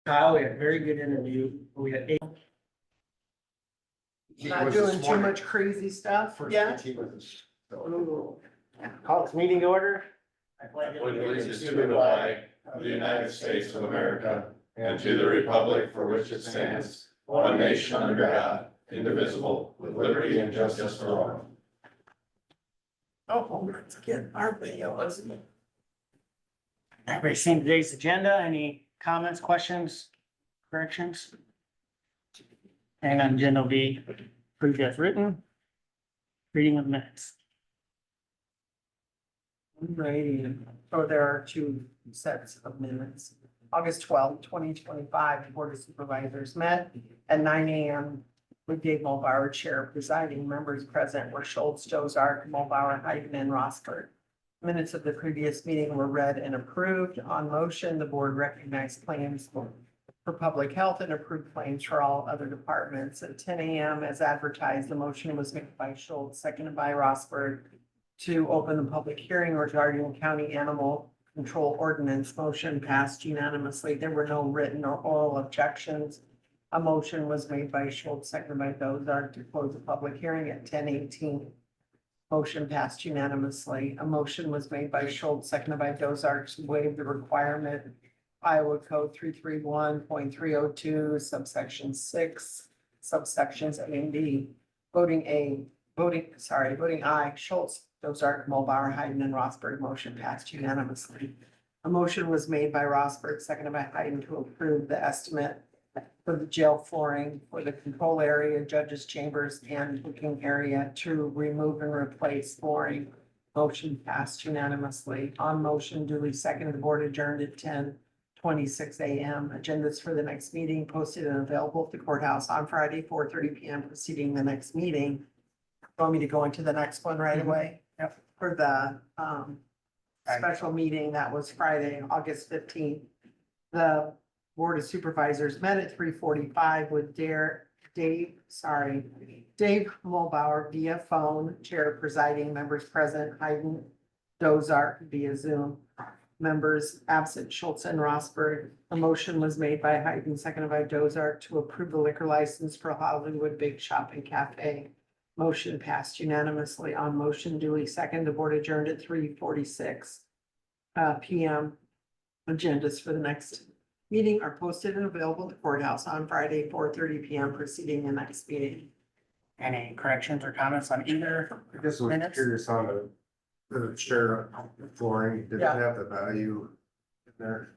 Kyle, we had a very good interview. We had 8. Not doing too much crazy stuff, yeah? Call this meeting to order. Pledge allegiance to the flag of the United States of America and to the republic for which it stands, one nation under God, indivisible, with liberty and justice for all. Oh, let's get our video. Everybody seen today's agenda? Any comments, questions, corrections? And agenda will be approved as written. Reading of minutes. Alrighty, so there are two sets of minutes. August 12th, 2025, the Board of Supervisors met at 9 a.m. with Dave Mulbauer, Chair, presiding. Members present were Schultz, Dozark, Mulbauer, Hayden, and Rossford. Minutes of the previous meeting were read and approved. On motion, the board recognized claims for public health and approved claims for all other departments. At 10 a.m. as advertised, the motion was made by Schultz, seconded by Rossford, to open the public hearing regarding county animal control ordinance. Motion passed unanimously. There were no written or oral objections. A motion was made by Schultz, seconded by Dozark, to close the public hearing at 10:18. Motion passed unanimously. A motion was made by Schultz, seconded by Dozark, to waive the requirement Iowa Code 331.302, subsection 6, subsections A and B. Voting aye, Schultz, Dozark, Mulbauer, Hayden, and Rossberg. Motion passed unanimously. A motion was made by Rossberg, seconded by Hayden, to approve the estimate for the jail flooring for the control area, judges' chambers, and booking area to remove and replace flooring. Motion passed unanimously. On motion duly seconded, the board adjourned at 10:26 a.m. Agendas for the next meeting posted and available at the courthouse on Friday, 4:30 p.m. preceding the next meeting. Want me to go into the next one right away? Yep. For the special meeting, that was Friday, August 15th. The Board of Supervisors met at 3:45 with Dave Mulbauer via phone, chair presiding, members present, Hayden, Dozark via Zoom. Members absent, Schultz and Rossberg. A motion was made by Hayden, seconded by Dozark, to approve the liquor license for Hollywood Big Shop and Cafe. Motion passed unanimously. On motion duly second, the board adjourned at 3:46 p.m. Agendas for the next meeting are posted and available at the courthouse on Friday, 4:30 p.m. preceding the next meeting. Any corrections or comments on either? I guess I was Minutes? curious on the share flooring, did it Yeah. have the value in there?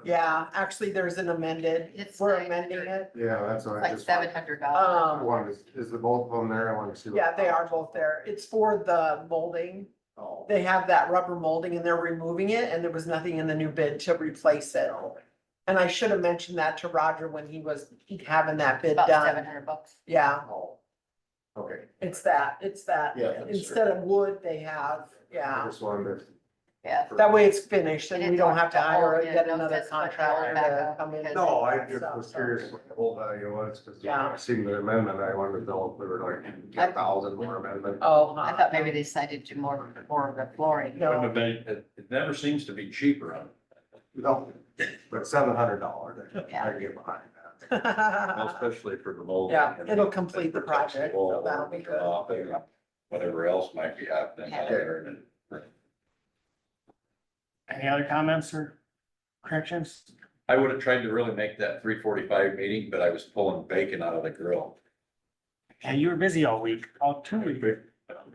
Yeah, actually, there's an amended, It's we're like- amending it. Yeah, that's what I Like just. $700. I wanted, is the both of them there? I want to see. what- Yeah, they are both there. It's for the molding. Oh. They have that rubber molding and they're removing it, and there was nothing in the new bid to replace it. And I should have mentioned that to Roger when he was having that bid About done. $700. Yeah, Oh. Okay, it's that. Yeah, that's Instead of wood, they have, I yeah. just wanted to. Yeah. That way it's finished and And we it's don't have to like the hire, whole, yet yeah, no another fence, but contractor they'll back to up come in. because- No, I just So- was curious what the whole value was, because Yeah. I seen the amendment, I wanted to know if there were like 10,000 more amendment. Oh. I thought maybe they decided to more of the flooring. No. Wouldn't have been, it never seems to be cheaper on, No, but $700, Yeah. I get behind that. especially for the mold. Yeah, it'll complete the project, so that'll be good. Whatever else might be happening out there. And Any other comments or corrections? I would have tried to really make that 3:45 meeting, but I was pulling bacon out of the grill. Yeah, you were busy all week, all 2 weeks.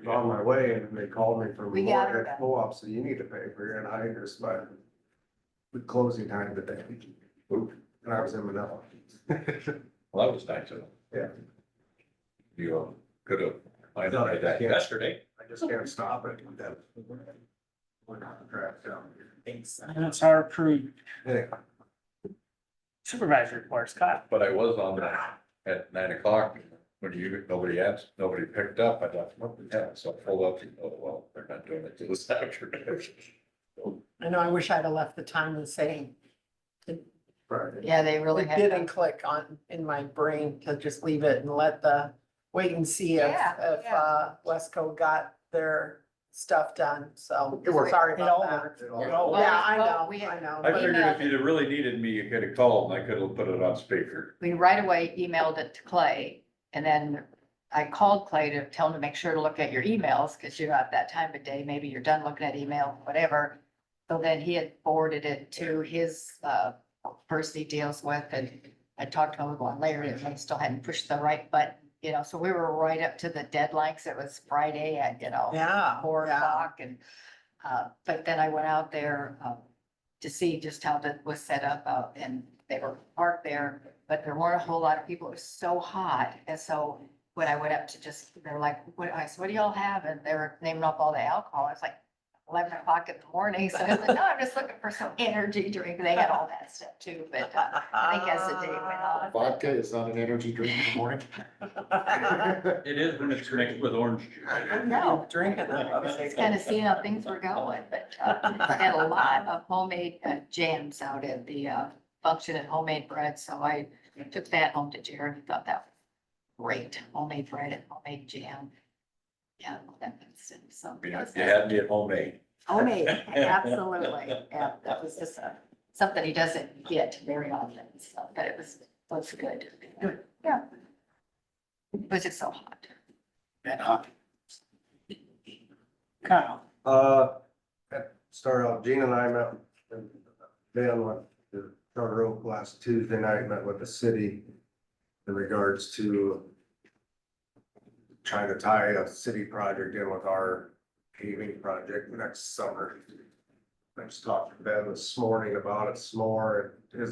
On my way, and they called me from We got her the back. co-op, so you need to pay for your hikers, but the closing time today. And I was in Manila. Well, that was nice of them. Yeah. You could have, I know that yesterday. I just can't stop it. That- We're on track, so. Thanks. Minutes are approved. Anyway, Supervisor reports, Kyle. But I was on that at 9 o'clock, when nobody asked, nobody picked up, I thought, what the hell, so I pulled up, and, oh, well, they're not doing it till this afternoon. I know, I wish I'd have left the time the same. Friday. Yeah, they really It had. didn't click on, in my brain to just leave it and let the, wait and see if, Yeah, Wesco got their stuff done, so It worked. sorry It all about that. worked. It all- It all Well, Yeah, I well, know, we- I know. I but- figured if you'd have really needed me, you could have called and I could have put it on speaker. We right away emailed it to Clay, and then I called Clay to tell him to make sure to look at your emails, because you're at that time of day, maybe you're done looking at email, whatever. So then he had forwarded it to his person he deals with, and I talked to him going later, and he still hadn't pushed the right button, you know, so we were right up to the deadline, 'cause it was Friday at, Yeah. 4 o'clock, and but then I went out there to see just how that was set up, and they were parked there, but there weren't a whole lot of people. It was so hot. And so when I went up to just, they're like, I said, what do y'all have? And they were naming off all the alcohol. It's like 11 o'clock in the morning. So I said, no, I'm just looking for some energy drink. They had all that stuff too, but I think as the day went on. Vodka is not an energy drink in the morning. It is when it's mixed with orange juice. No. Drinking. Just kind of seeing how things were going, but I had a lot of homemade jams out at the function and homemade bread, so I took that home to Jared and thought that was great, homemade bread and homemade jam. Yeah, all that good stuff, so. You had to get homemade. Homemade, absolutely, yeah, that was just something he doesn't get very often, so, but it was good. Yeah. It was just so hot. Kyle, Start off, Gene and I met, Ben went to Charter Oak last Tuesday night, met with the city in regards to trying to tie a city project in with our paving project next summer. I just talked to Ben this morning about it some more, and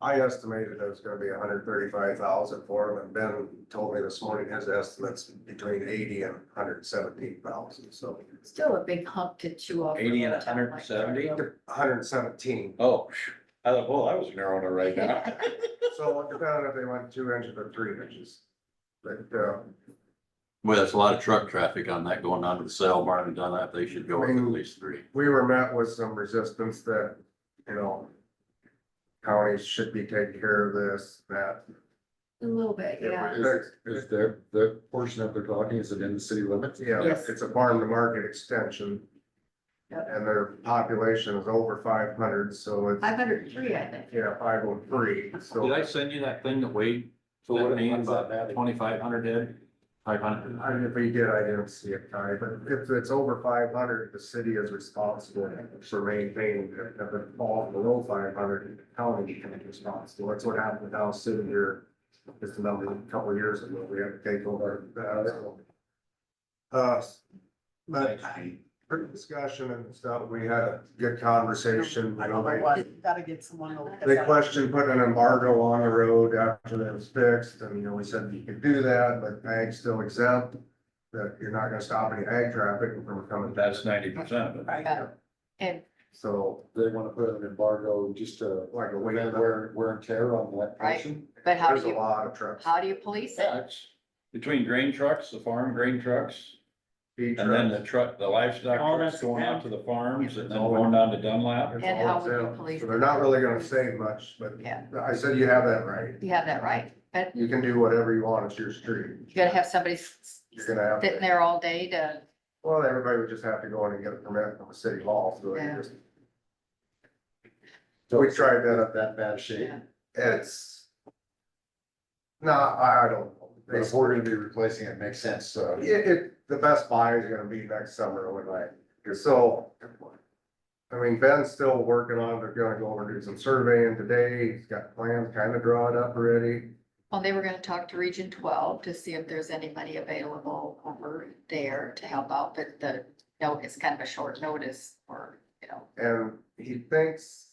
I estimated it was gonna be 135,000 for him, and Ben told me this morning his estimate's between 80 and 117,000, so Still a big hump to chew off. 80 and 170? 117. Oh, I thought, well, I was narrowing it right now. So it depended if they went 2 inches or 3 inches. But, Well, that's a lot of truck traffic on that going down to the sale barn and done that. They should go with at least 3. we were met with some resistance that, you know, counties should be taking care of this, that. A little bit, yeah. Is there, the portion that they're talking, is it in the city limits? Yeah, Yes. it's a farm to market extension. Yep. And their population is over 500, so it's, 503, I think. yeah, 503, so. Did I send you that thing that weighed? So what That is that, Matt? 2,500 head? 500. If we did, I didn't see it, Ty, but if it's over 500, the city is responsible for maintaining it. If it falls below 500, the county can be responsible. That's what happened with House City here just a couple of years ago. We had to take over that. But for discussion and stuff, we had a good conversation. I don't know what, gotta get someone to look at They that. questioned putting an embargo on the road after it was fixed, and, you know, we said you could do that, but ag's still exempt. That you're not gonna stop any ag traffic from coming. That's 90% of it. Right. And So, They wanna put an embargo just to like a way, prevent wear and tear on that Right. portion? but how there's do a you, lot of trucks. how do you police Yeah, it? it's between grain trucks, the farm grain trucks, Feed and then trucks. the livestock All trucks that's going out exempt. to the farms and then going down to Dunlap. It's And all how would you exempt. police So it? they're not really gonna save much, but Yeah, I said you have that right. you have that right, but You can do whatever you want, it's your street. you gotta have somebody You're gonna have, sitting there all day to, well, everybody would just have to go in and get a permit from the city hall, so Yeah. you just. So we tried that up, That bad shape. yeah. it's. No, I don't know. But if we're gonna be replacing it, makes sense, The best buy is gonna be next summer, when so. I mean, Ben's still working on, they're gonna go over and do some surveying today, he's got plans kind of drawn up already. Well, they were gonna talk to Region 12 to see if there's any money available over there to help out, but it's kind of a short notice for, And he thinks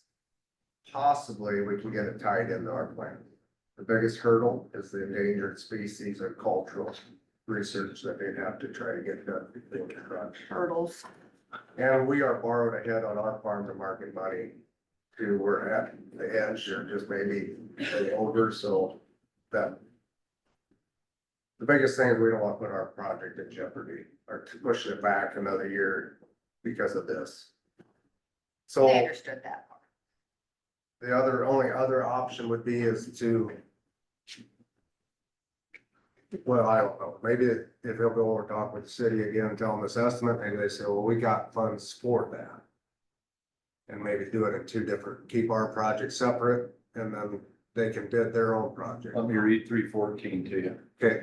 possibly we can get it tied into our plan. The biggest hurdle is the endangered species and cultural research that they'd have to try to get done. hurdles. And we are borrowed ahead on our farm to market money too. We're at the edge or just maybe over, so that. The biggest thing is we don't want to put our project in jeopardy or to push it back another year because of this. So. They understood that part. The only other option would be is to Well, I don't know, maybe if he'll go over and talk with the city again and tell them this estimate, maybe they say, well, we got funds for that. And maybe do it in two different, keep our project separate, and then they can bid their own project. Let me read 314 to you. Okay,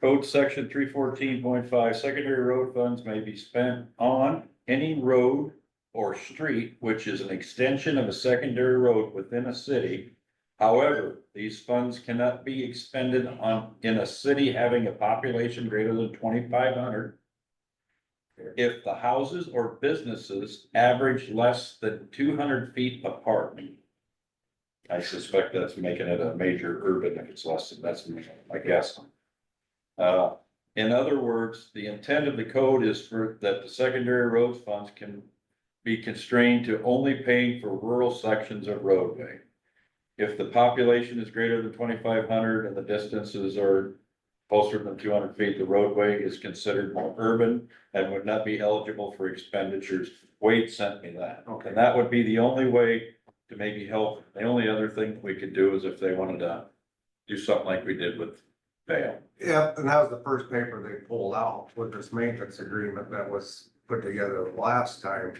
Code section 314.5. Secondary road funds may be spent on any road or street which is an extension of a secondary road within a city. However, these funds cannot be expended in a city having a population greater than 2,500. If the houses or businesses average less than 200 feet apart. I suspect that's making it a major urban if it's less than, that's my guess. In other words, the intent of the code is for that the secondary road funds can be constrained to only paying for rural sections of roadway. If the population is greater than 2,500 and the distances are closer than 200 feet, the roadway is considered more urban and would not be eligible for expenditures. Wade sent me that. Okay. And that would be the only way to maybe help. The only other thing we could do is if they wanted to do something like we did with Vale. yeah, and that was the first paper they pulled out with this maintenance agreement that was put together the last time.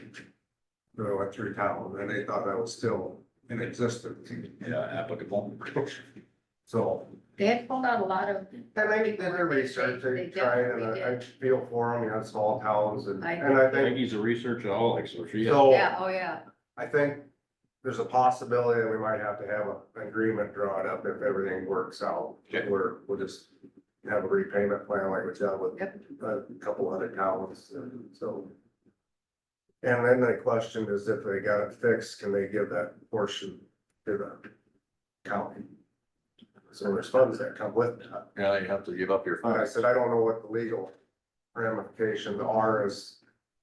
They went through town, and they thought that was still in existence, Yeah, applicable. so. They had pulled out a lot of. And they did their research, they tried, and I feel for them, you know, small towns, and I I think, Maggie's a researcheraholic, so she. so. Yeah, oh, yeah. I think there's a possibility that we might have to have an agreement drawn up if everything works out. Okay. Where we'll just have a repayment plan like we done with Yep. a couple other towns, so. And then the question is if they got it fixed, can they give that portion to the county? So there's funds that come with that. Yeah, you have to give up your I funds. said, I don't know what the legal ramifications are as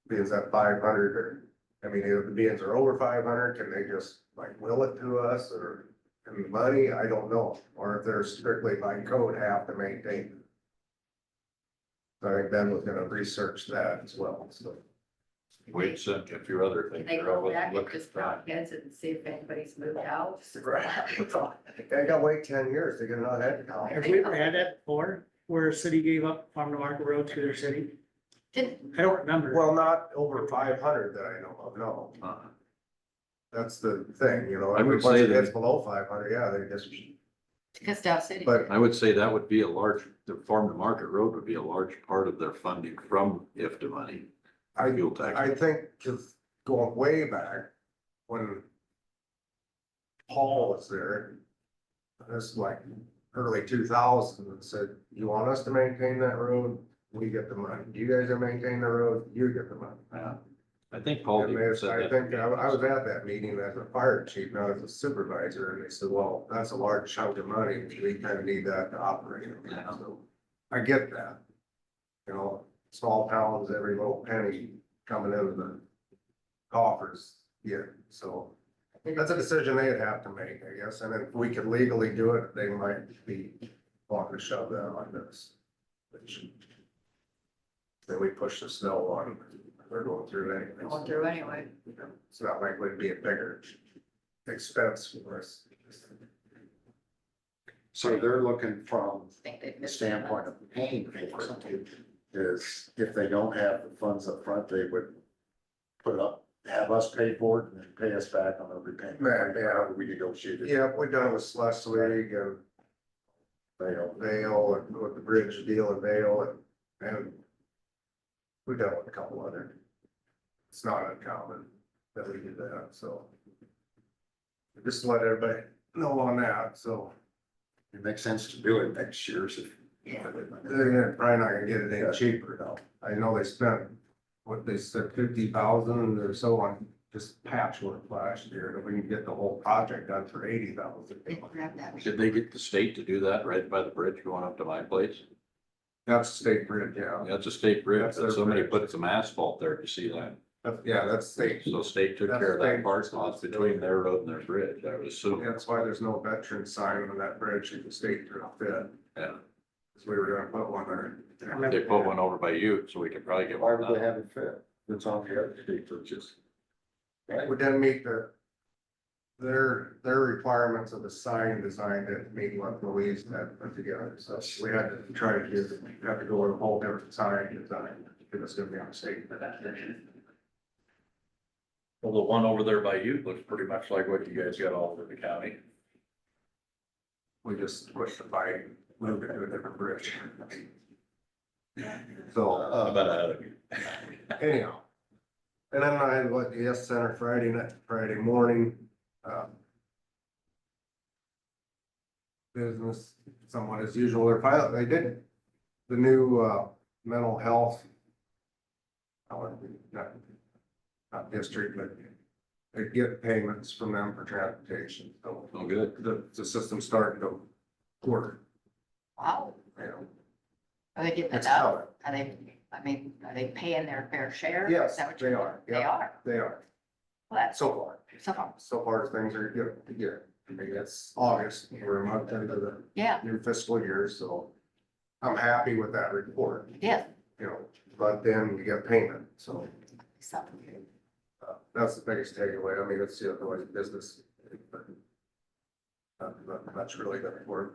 being at 500 or, I mean, if the beings are over 500, can they just like will it to us or in the money? I don't know. Or if they're strictly by code have to maintain. So I think Ben was gonna research that as well, so. Wade sent a few other Can things. they there. I go wasn't back and looking just for drop heads and see if anybody's moved out? I gotta wait 10 years to get another head count. Have we ever had that before, where a city gave up farm to market road to their city? Didn't, I don't remember. Well, not over 500 that I know of, no. Uh-uh. That's the thing, you know, I would once say it that- gets below 500, yeah, they just, because Dow City. but I would say that would be a large, the farm to market road would be a large part of their funding from IFTA money. I, Fuel tax. I think, cause going way back, when Paul was there, this like early 2000s, and said, you want us to maintain that road? We get the money. You guys are maintaining the road, you get the money. Yeah. I think Paul And even they, said I that. think, I was at that meeting as a fire chief, not as a supervisor, and they said, well, that's a large chunk of money, we kind of need that to operate. Yeah. So, I get that. You know, small towns, every little penny coming into the coffers, yeah, so. That's a decision they'd have to make, I guess, and if we could legally do it, they might be wanting to shove that on this. Which then we push the snow on, they're going through anything. Going through anyway. It's not like it'd be a bigger expense for us. So they're looking from Think they've the missed standpoint of paying for it, is if they don't have the funds up front, they would put up, have us pay for it and then pay us back on every payment. Yeah. We negotiated. Yeah, we've done it with Schleswig and Vale and with the bridge deal in Vale and we've done it with a couple other. It's not uncommon that we do that, so. Just to let everybody know on that, so. It makes sense to do it next year, so. They're probably not gonna get it any cheaper though. I know they spent, what they said, 50,000 or so on just patchwork last year, and we can get the whole project done for 80,000. Didn't grab that. Did they get the state to do that right by the bridge going up to my place? That's state bridge, yeah. That's a state bridge, That's but their somebody bridge. put some asphalt there to see that. Yeah, that's state. So state took That's care of state that part, so it's between their road and their bridge, I would assume. That's why there's no veteran sign on that bridge in the state to fit. Yeah. Cause we were gonna put one there. I remember They put that. one over by you, so we could probably get Why one would they done. have it fit? It's on the other state purchase. We didn't meet their requirements of the sign design that meet what Louise had put together, so we had to try to have to go with a whole different sign design, if it's gonna be on state. Well, the one over there by you looks pretty much like what you guys got all over the county. We just pushed the bike, moved it to a different bridge. So, How about out anyhow. And then I went to Yes Center Friday night, Friday morning. Business somewhat as usual. They did the new, mental health. Not district, but they get payments from them for transportation, so Oh, good. the system's starting to work, Wow, you know. are they getting It's enough? coming. Are they, I mean, are they paying their fair share? Yes, Is that what they you're- are. They Yeah. are, They are, well, that's so far. So far, things are good to get. I mean, it's August, we're a month into the yeah, new fiscal year, so I'm happy with that report, yeah, you know, but then you get payment, so something. that's the biggest takeaway. I mean, it's the other way business. But that's really good. We're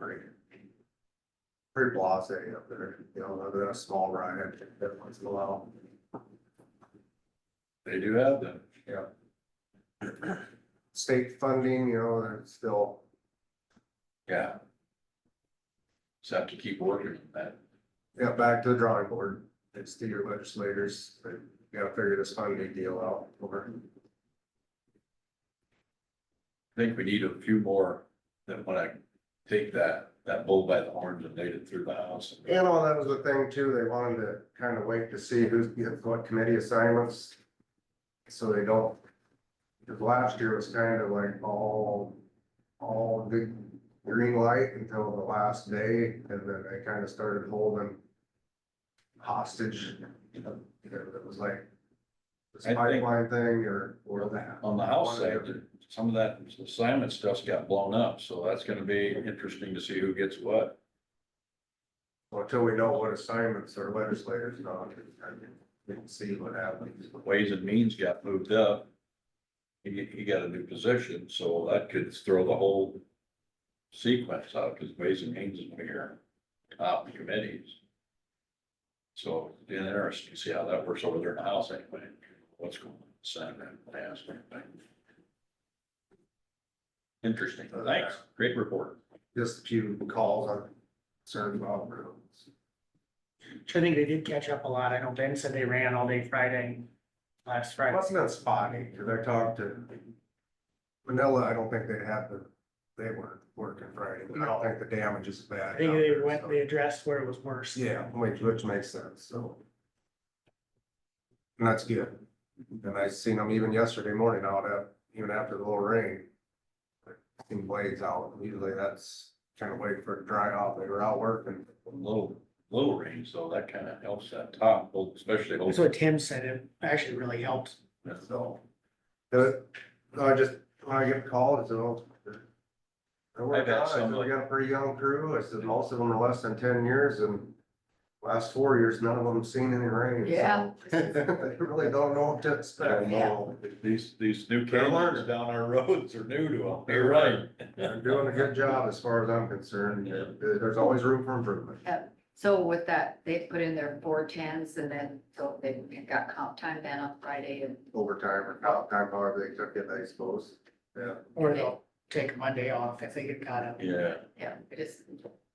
pretty blasé up there, you know, other than a small ride every once in a while. They do have them. Yeah. State funding, you know, they're still, Yeah. Just have to keep working on that. yeah, back to the drawing board. It's to your legislators, they gotta figure this funding deal out over. I think we need a few more that want to take that bull by the horns and lead it through the house. You know, that was the thing too, they wanted to kind of wait to see who's gets what committee assignments. So they don't, because last year was kind of like all good green light until the last day, and then they kind of started holding hostage. You know, it was like this I think- pipeline thing or that. On the house One or side, the other. some of that assignment stuff's got blown up, so that's gonna be interesting to see who gets what. Well, until we know what assignments our legislators on, we can see what happens. Ways and Means got moved up. He got a new position, so that could throw the whole sequence out, because Ways and Means is one of your top committees. So it's interesting to see how that works over there in the House anyway, what's going on in the Senate and past everything. Interesting, thanks, great report. Just a few calls on concerned about roads. I think they did catch up a lot. I know Ben said they ran all day Friday, last It Friday. must have been spotty, because I talked to Manila, I don't think they weren't working Friday, but I don't think the damage is bad. I think out they there, went, so. they addressed where it was worse. Yeah, which makes sense, so. And that's good. And I seen them even yesterday morning out even after the little rain. Seen blades out, usually that's kind of waiting for it to dry off, they were out working. Little range, so that kind of helps that top, especially. That's what Tim said. It actually really helped. So. When I get called, so. I've had some- We got a pretty young crew, I said, most of them are less than 10 years, and last 4 years, none of them seen any rain. so Yeah. They really don't know what to I expect. don't know, these new They're canyons learning. down our roads are new to them, you're right. They're doing a good job as far as I'm concerned, there's always room for improvement. So with that, they put in their 410s and then, so they got comp time then on Friday and, Overtime or comp time, however they took it, I suppose, yeah. Or they'll take Monday off if they get caught up. Yeah, yeah, it is,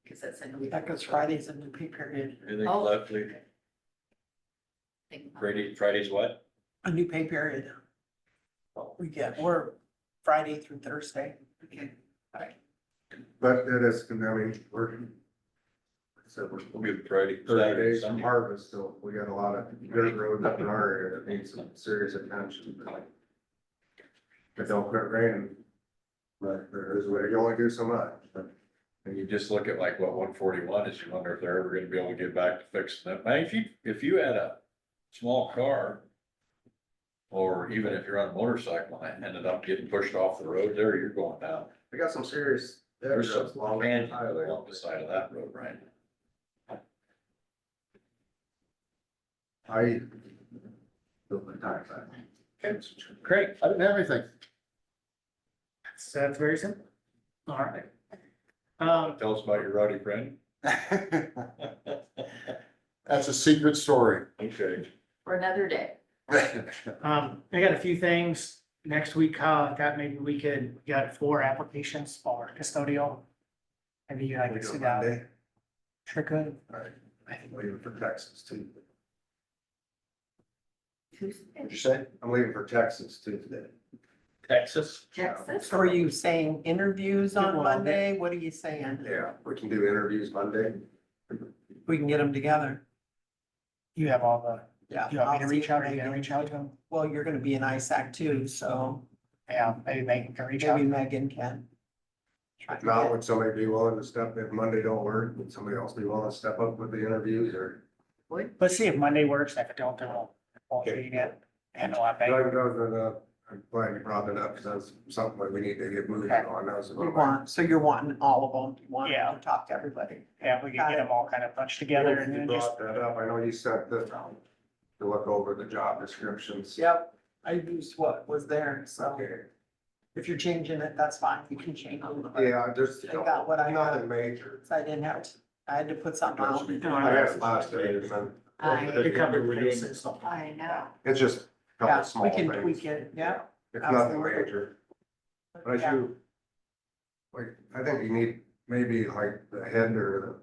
because that's a new. That goes Friday's a new pay period, anything Oh. left, Lee? thing. Friday's what? a new pay period. We're Friday through Thursday. Okay. But it is, I mean, so We'll give Friday, 30 Saturday, days from Sunday. harvest, so we got a lot of dirt roads up in our area that need some serious attention. But don't quit raining. But there is, you only do so much, but And you just look at like what 141 is, you wonder if they're ever gonna be able to get back to fixing it. Man, if you had a small car, or even if you're on a motorcycle and ended up getting pushed off the road there, you're going down. we got some serious. There's some along the canyons highway. along the side of that road, right? I. Built my time back. Great. I didn't have anything. So that's very simple. All right. Tell us about your rowdy friend. That's a secret story. Okay. For another day. I got a few things next week. I thought maybe we got 4 applications for custodial. Maybe you We could do sit it down. Monday. Sure could. All right, I think I'm leaving for Texas too. What'd you say? I'm leaving for Texas Tuesday. Texas. Texas. So are you saying interviews on Well, Monday? What are you saying? Yeah, we can do interviews Monday. We can get them together. You have all the, Yeah. you want me to I'll reach see out or if you gonna Megan- reach out to them? Well, you're gonna be in ISAC too, so Yeah, maybe Megan can reach out. maybe Megan can. If not, would somebody be willing to step, if Monday don't work, would somebody else be willing to step up with the interviews or? Let's see if Monday works. If it don't, then we'll see it. And a lot better. I'm glad you brought it up, because that's something that we need to get moving on. That was You want, so you're wanting all of them, you want Yeah. to talk to everybody. Yeah, we can get them all kind of bunched together and You then just, brought that up. I know you sent the, to look over the job descriptions. Yep, I used what was there, so Okay, if you're changing it, that's fine, you can change it. yeah, there's I got what I got. nothing major. So I didn't have to, I had to put something out. I had last day, and then it covered bases. I know. it's just a Yeah, couple small we things. can tweak it, yeah. It's nothing absolutely. major. But I Yeah. do, like, I think you need maybe like the head or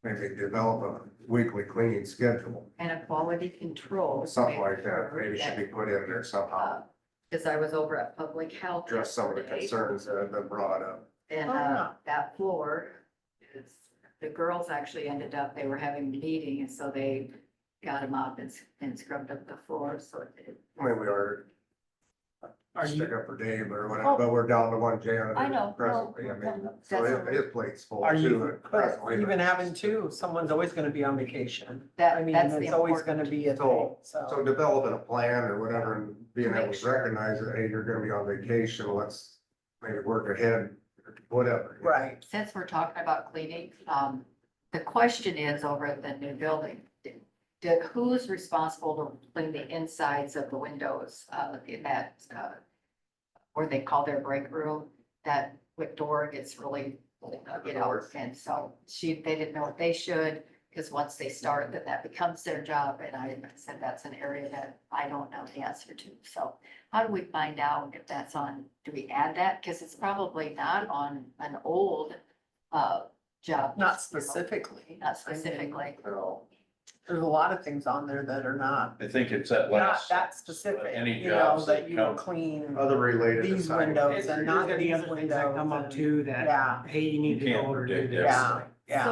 maybe develop a weekly cleaning schedule, And a quality control. something like that, maybe should be put in there somehow. Cause I was over at Public Health. Address some of the yesterday, concerns that have been brought up. And, Oh, yeah. that floor is, the girls actually ended up, they were having a meeting, and so they got them up and scrubbed up the floor, so it. I mean, we are Are you, stick up for Dave or whatever, but we're down to one janitor I know, presently, I no, mean, no, so that's- his plate's full Are you- too. But presently. even having two, someone's always gonna be on vacation. That- I mean, that's the it's always important- gonna be a thing, So so. developing a plan or whatever and being Make able to sure. recognize that, hey, you're gonna be on vacation, let's maybe work ahead, whatever. Right, Since we're talking about cleaning, the question is over at the new building, who's responsible to clean the insides of the windows, in that, where they call their break room, that with door gets really, you know, and so they didn't know if they should, because once they start, then that becomes their job, and I said that's an area that I don't know the answer to, so how do we find out if that's on, do we add that? Because it's probably not on an old, job. not specifically. Not specifically. So, There's a lot of things on there that are not, I think it's that not last. that specific, Any you know, jobs that that you will come. clean other related. these assignments. windows there's and gonna not be these other things that come up windows. too that, Yeah, hey, you need to You go can't over and do predict this. yeah, yeah.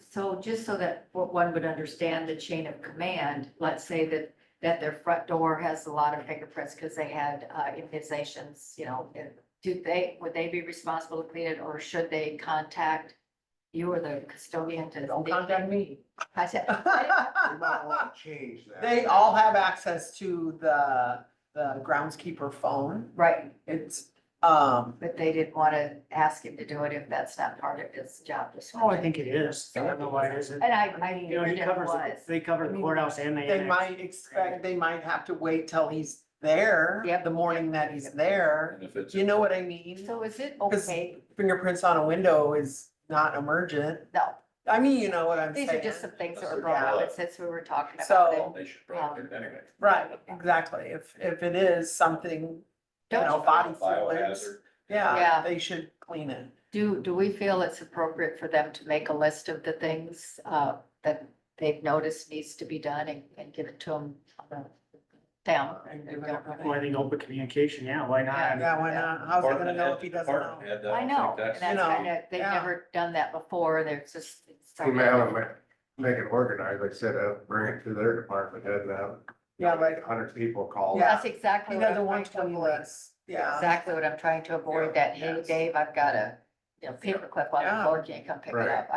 So just so that one would understand the chain of command, let's say that their front door has a lot of fingerprints because they had immunizations, you know, and would they be responsible to clean it, or should they contact you or the custodian to? Don't contact me. I said, We might want to change that. They all have access to the groundskeeper phone. right, It's, but they didn't want to ask him to do it if that's not part of his job description. Oh, I think it is. I don't know why it isn't. And I You know, he figured it covers, was. they cover the courthouse and they. they annex. might expect, they might have to wait till he's there. Yep. The morning that he's there. And if it's. You know what I mean? So is it 'Cause okay? Fingerprints on a window is not emergent. No, I mean, you know what I'm these saying? are just some things that were brought up, and since we were talking So- about it. They should probably do it anyway. Right, exactly. If it is something, you Don't know, you body feel- fluids, Biohazard. yeah, Yeah. they should clean it. Do we feel it's appropriate for them to make a list of the things that they've noticed needs to be done and give it to them down? Well, I think open communication, yeah, why not? Yeah, why not? How's he gonna Department know head- if he doesn't know? department head, I think know, and that's- that's You know, kind of, they've yeah. never done that before, they're just. it's so- Email them, make it organized, like I said, bring it to their department head and have Yeah, like, 100 people call. Yeah. That's exactly he what doesn't I'm trying want to 20 avoid. lists, yeah. Exactly what I'm trying to avoid, that, hey, Yes. Dave, I've got a, paperclip on the Yeah. floor, can you come pick it Right. up?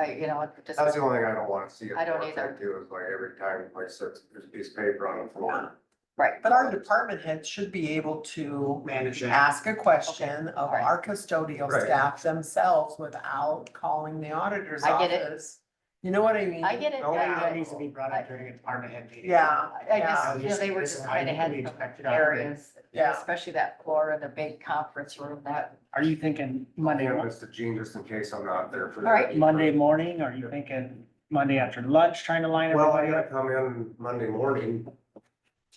Just. That's the only thing I don't want to see. I don't either. Do is like every time, like, there's a piece of paper on the floor. Right. But our department heads should be able to Manage that. ask a question of Right. our custodial Right. staff themselves without calling the auditor's I get it. office. You know what I mean? I get it. No, Yeah. that needs to be brought up during a department head meeting. Yeah, I yeah. just, you know, they were just kind of I had expected areas, Yeah. especially that floor in the big conference room that, Are you thinking Monday, Yeah, Mr. Gene, just in case I'm not there for that. All right. Monday morning? Or are you thinking Monday after lunch, trying to line Well, I everybody gotta up? come in Monday morning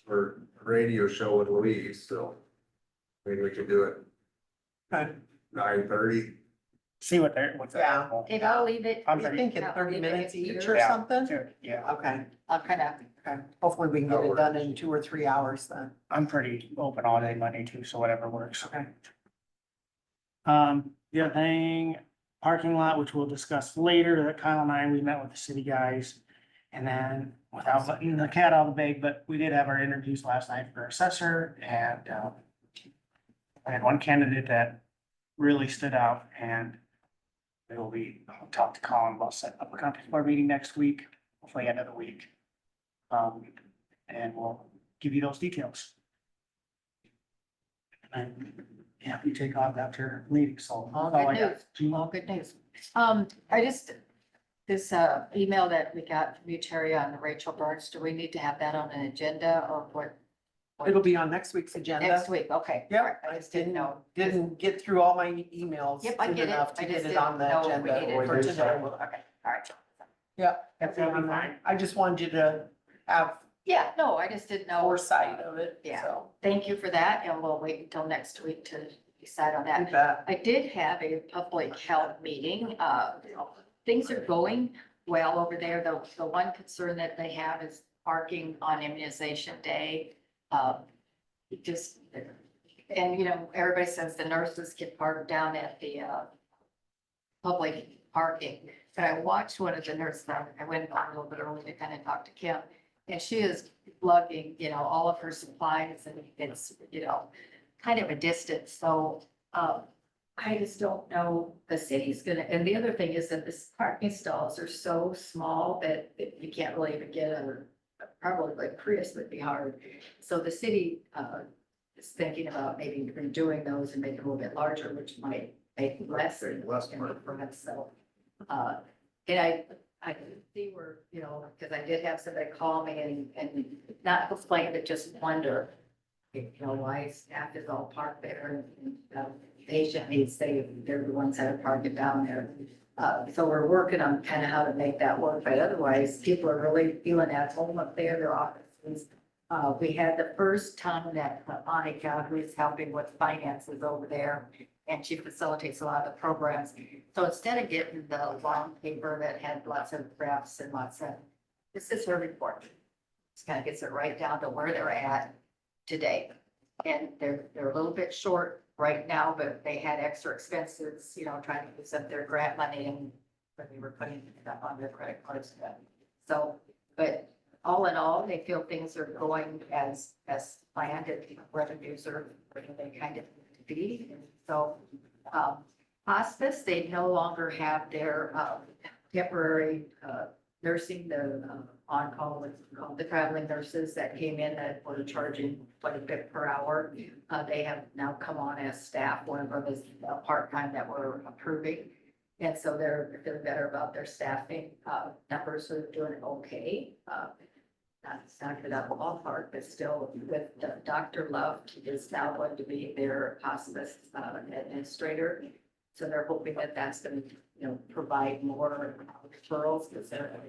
for a radio show with Louise, so maybe we could do it Okay. 9:30. See what they're, what's Yeah. available. if I'll leave it, I'm You pretty, thinking Yeah, 30 leave it minutes here. each or Yeah. something? yeah, Okay, I'll kind of, okay. Hopefully we can get it done in 2 or 3 hours then. I'm pretty open all day Monday too, so whatever works. Okay. The other thing, parking lot, which we'll discuss later, that Kyle and I, we met with the city guys. And then without letting the cat out of the bag, but we did have our interviews last night for assessor and, I had one candidate that really stood out and we will be, I'll talk to Colin about setting up a conference board meeting next week, hopefully end of the week. And we'll give you those details. And yeah, you take off after meeting, so. all that's all I good got. news, Gina? all good news. I just, this, email that we got from you, Terry, on Rachel Burns, do we need to have that on an agenda or what? It'll be on next week's agenda. Next week, okay. Yep, All right, I just didn't know. Didn't get through all my emails Yep, I soon get it. enough I to just get it didn't on the know if we agenda needed for it. today. Okay, all right. Yeah. That's gonna be fine. I just wanted you to have Yeah, no, I just didn't know. foresight of it, Yeah. so. Thank you for that, and we'll wait until next week to decide on that. You bet. I did have a public health meeting. Things are going well over there. The one concern that they have is parking on immunization day. It just, and you know, everybody says the nurses get parked down at the, public parking. But I watched one of the nurses, I went on a little bit early to kind of talk to Kim, and she is lugging, you know, all of her supplies and it's, you know, kind of a distance. So, I just don't know, the city's gonna, and the other thing is that this parking stalls are so small that you can't really even get probably like Prius would be hard. So the city, is thinking about maybe redoing those and make them a little bit larger, which might make less. Less money. So, and I see where, you know, because I did have somebody call me and not complain, but just wonder, you know, why staff is all parked there and, patient needs, they're the ones that are parked down there. So we're working on kind of how to make that work, but otherwise, people are really feeling at home up there, their offices. We had the first time that Monica, who is helping with finances over there, and she facilitates a lot of the programs. So instead of getting the long paper that had lots of graphs and lots of, this is her report. This kind of gets it right down to where they're at today. And they're a little bit short right now, but they had extra expenses, you know, trying to use up their grant money and when they were putting it up on their credit cards. So, but all in all, they feel things are going as planned and revenues are where they kind of need to be. And so, hospice, they no longer have their, temporary, nursing, the on-call, what's it called, the traveling nurses that came in that were charging quite a bit per hour. They have now come on as staff. One of them is a part-time that we're approving. And so they're feeling better about their staffing. Numbers are doing okay. Not good at the ballpark, but still with Dr. Love, he is now going to be their hospice administrator. So they're hoping that that's going to, you know, provide more referrals because they're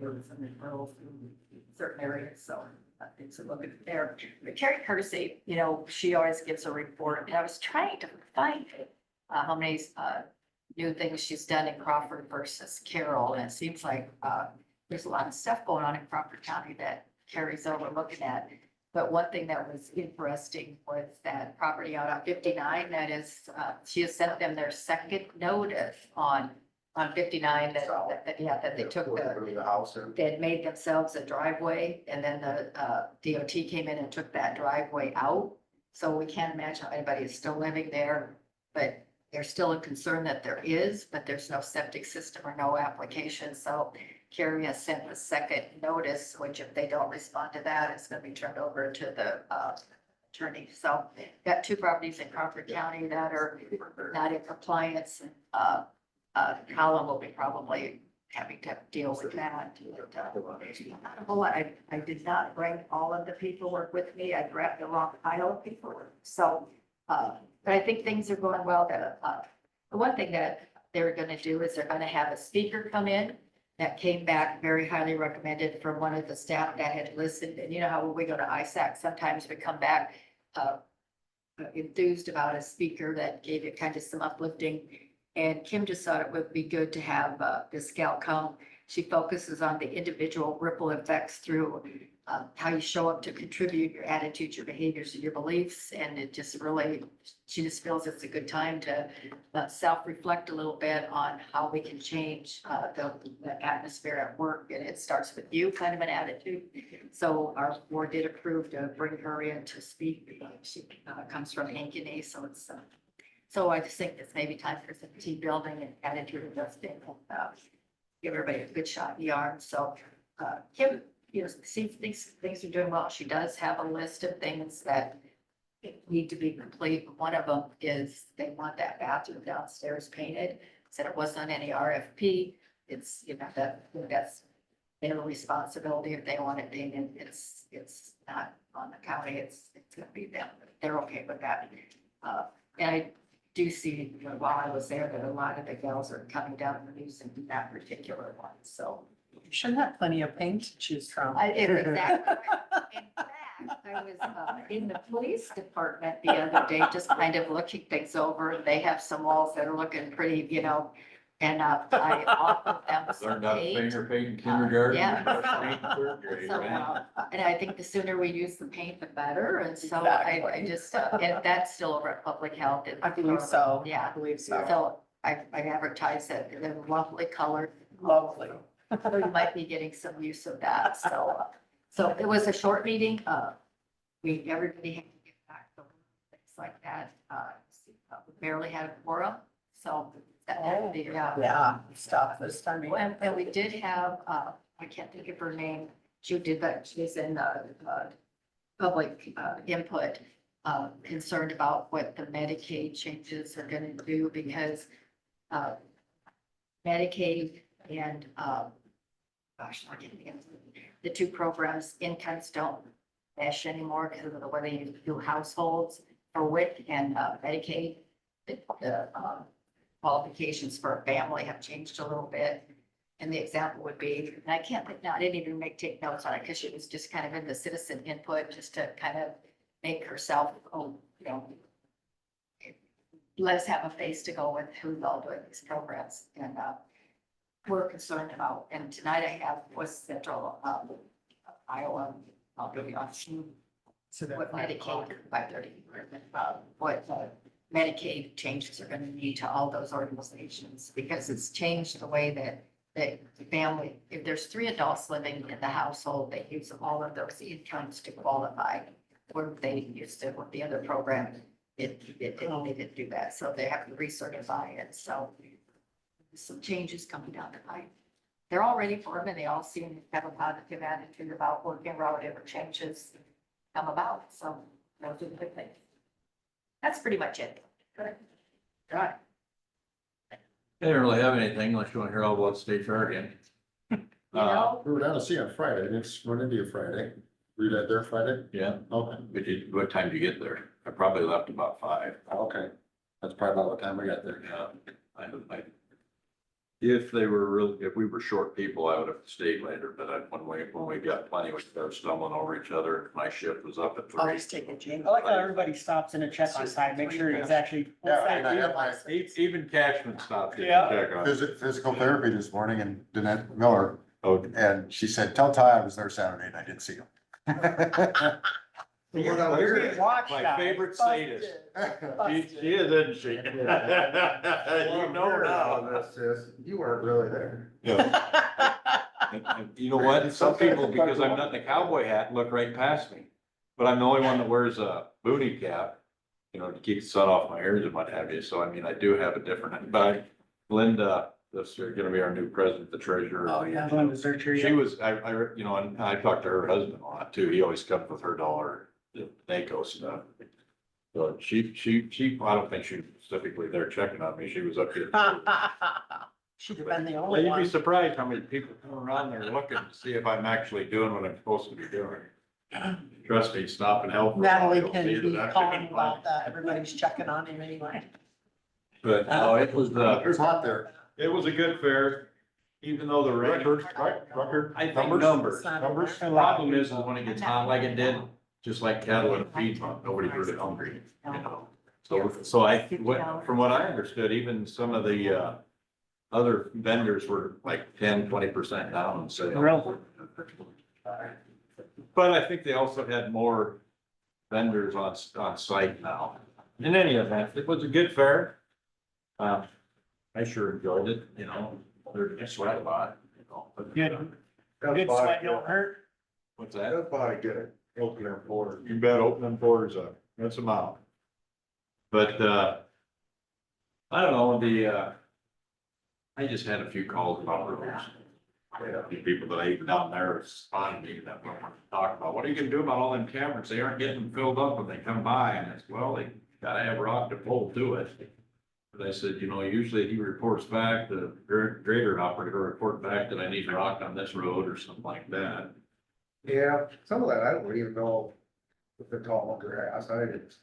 doing some referrals in certain areas. So things are looking there. But Terry Kersey, you know, she always gives a report, and I was trying to find how many new things she's done in Crawford versus Carroll, and it seems like there's a lot of stuff going on in Crawford County that Carrie's overlooking at. But one thing that was interesting was that property out on 59, that is, she has sent them their second notice on 59 that they took The house and they had made themselves a driveway, and then the DOT came in and took that driveway out. So we can't imagine how anybody is still living there, but there's still a concern that there is, but there's no septic system or no application. So Carrie has sent the second notice, which if they don't respond to that, it's going to be turned over to the attorney. So got 2 properties in Crawford County that are not in compliance. Colin will be probably having to deal with that. But, not a whole lot. I did not bring all of the paperwork with me. I grabbed the wrong pile of paperwork. So, but I think things are going well. The one thing that they're gonna do is they're gonna have a speaker come in that came back very highly recommended from one of the staff that had listened. And you know how when we go to ISAC, sometimes we come back enthused about a speaker that gave it kind of some uplifting. And Kim just thought it would be good to have this gal come. She focuses on the individual ripple effects through how you show up to contribute, your attitudes, your behaviors, and your beliefs. And it just really, she just feels it's a good time to self-reflect a little bit on how we can change the atmosphere at work. And it starts with you, kind of an attitude. So our board did approve to bring her in to speak. She comes from Ankeny, so it's so I just think it's maybe time for some team building and attitude adjusting. Give everybody a good shot in the arm. So Kim, you know, seems things are doing well. She does have a list of things that need to be complete. One of them is they want that bathroom downstairs painted. Said it wasn't on any RFP. It's, you know, that's their responsibility if they want it painted. It's not on the county. It's gonna be them. They're okay with that. And I do see, you know, while I was there, that a lot of the gals are coming down and using that particular one. So You should have plenty of paint to choose from. exactly. In fact, I was in the police department the other day, just kind of looking things over. They have some walls that are looking pretty, you know, and I offered them some Learned how to paint. finger paint in kindergarten. yeah. Third grade, So, right? and I think the sooner we use the paint, the better. And so I Exactly. just, and that's still over at Public Health. I believe so. Yeah. I believe so. So I advertised that they're lovely color. Lovely. We might be getting some use of that. So it was a short meeting. Everybody had to get back to things like that. We barely had a quorum, so that had to be, Yeah, stuff this time. And we did have, I can't think of her name. She did that. She's in public input, concerned about what the Medicaid changes are gonna do because Medicaid and gosh, I can't think of the two programs, incomes don't mesh anymore because of the way you do households for WIC and Medicaid. The qualifications for a family have changed a little bit. And the example would be, and I can't think now, I didn't even take notes on it because she was just kind of in the citizen input just to kind of make herself, you know, let us have a face to go with who's all doing these programs. And we're concerned about, and tonight I have West Central Iowa, I'll give you on what Medicaid, 5:30, what Medicaid changes are gonna need to all those organizations, because it's changed the way that the family, if there's 3 adults living in the household, they use all of those incomes to qualify. Where they used to, with the other program, they didn't do that, so they have to recertify it, so some changes coming down the pipe. They're all ready for them, and they all seem to have a positive attitude about working around whatever changes come about, so those are the good things. That's pretty much it. Good. Right. I didn't really have anything unless you want to hear all about state fair again. You know, We were down to see on Friday, I didn't run into you Friday. Were you there Friday? Yeah, Okay, what time did you get there? I probably left about 5. okay. That's probably about the time we got there. Yeah, if we were short people, I would have stayed later, but when we got plenty, we started stumbling over each other. My shift was up at 3. Always take a James. I like how everybody stops in a check on side, make sure it's actually. Yeah, and I had my Even Cashman stopped in to Yeah. check on it. physical therapy this morning and Danette Miller, Oh, and she said, tell Ty I was there Saturday and I didn't see him. You're being watched My now. favorite sadist. She is, isn't she? You know now. You weren't really there. Yeah. And you know what? Some people, because I'm not in a cowboy hat, look right past me. But I'm the only one that wears a booty cap, you know, to keep the sun off my ears and what have you. So I mean, I do have a different, but Linda, this is gonna be our new president, the treasurer. Oh, yeah. Linda's there, too, yeah. She was, you know, and I talked to her husband a lot too. He always comes with her dollar, NACO stuff. So she, I don't think she was specifically there checking on me. She was up here. She'd have been the Well, only you'd be one. surprised how many people come around there looking to see if I'm actually doing what I'm supposed to be doing. Trust me, stop and help. for a while, Natalie you'll can see that be I'm calling doing about fine. that. Everybody's checking on him anyway. But, no, it was, It's hot there. it was a good fair, even though the record, Record I think numbers? numbers. Numbers? The problem is when it gets hot like it did, just like cattle in a feed month, nobody's really hungry, you know? So from what I understood, even some of the, other vendors were like 10-20% down on sales. Real. But I think they also had more vendors on site now. In any event, it was a good fair. I sure enjoyed it, you know, there's just sweat a lot, you know. but, Good. Good sweat don't hurt. What's that? That's probably good, open their border. You bet opening quarters up, that's a mile. But, I don't know, I just had a few calls about roads. A few people that I even down there responded to me that we want to talk about, what are you gonna do about all them cameras? They aren't getting filled up when they come by, and it's, well, they gotta have rock to pull to it. But I said, you know, usually he reports back, the grader operator will report back that I need rock on this road or something like that. Yeah, some of that, I don't even know if they're tall grass, I didn't.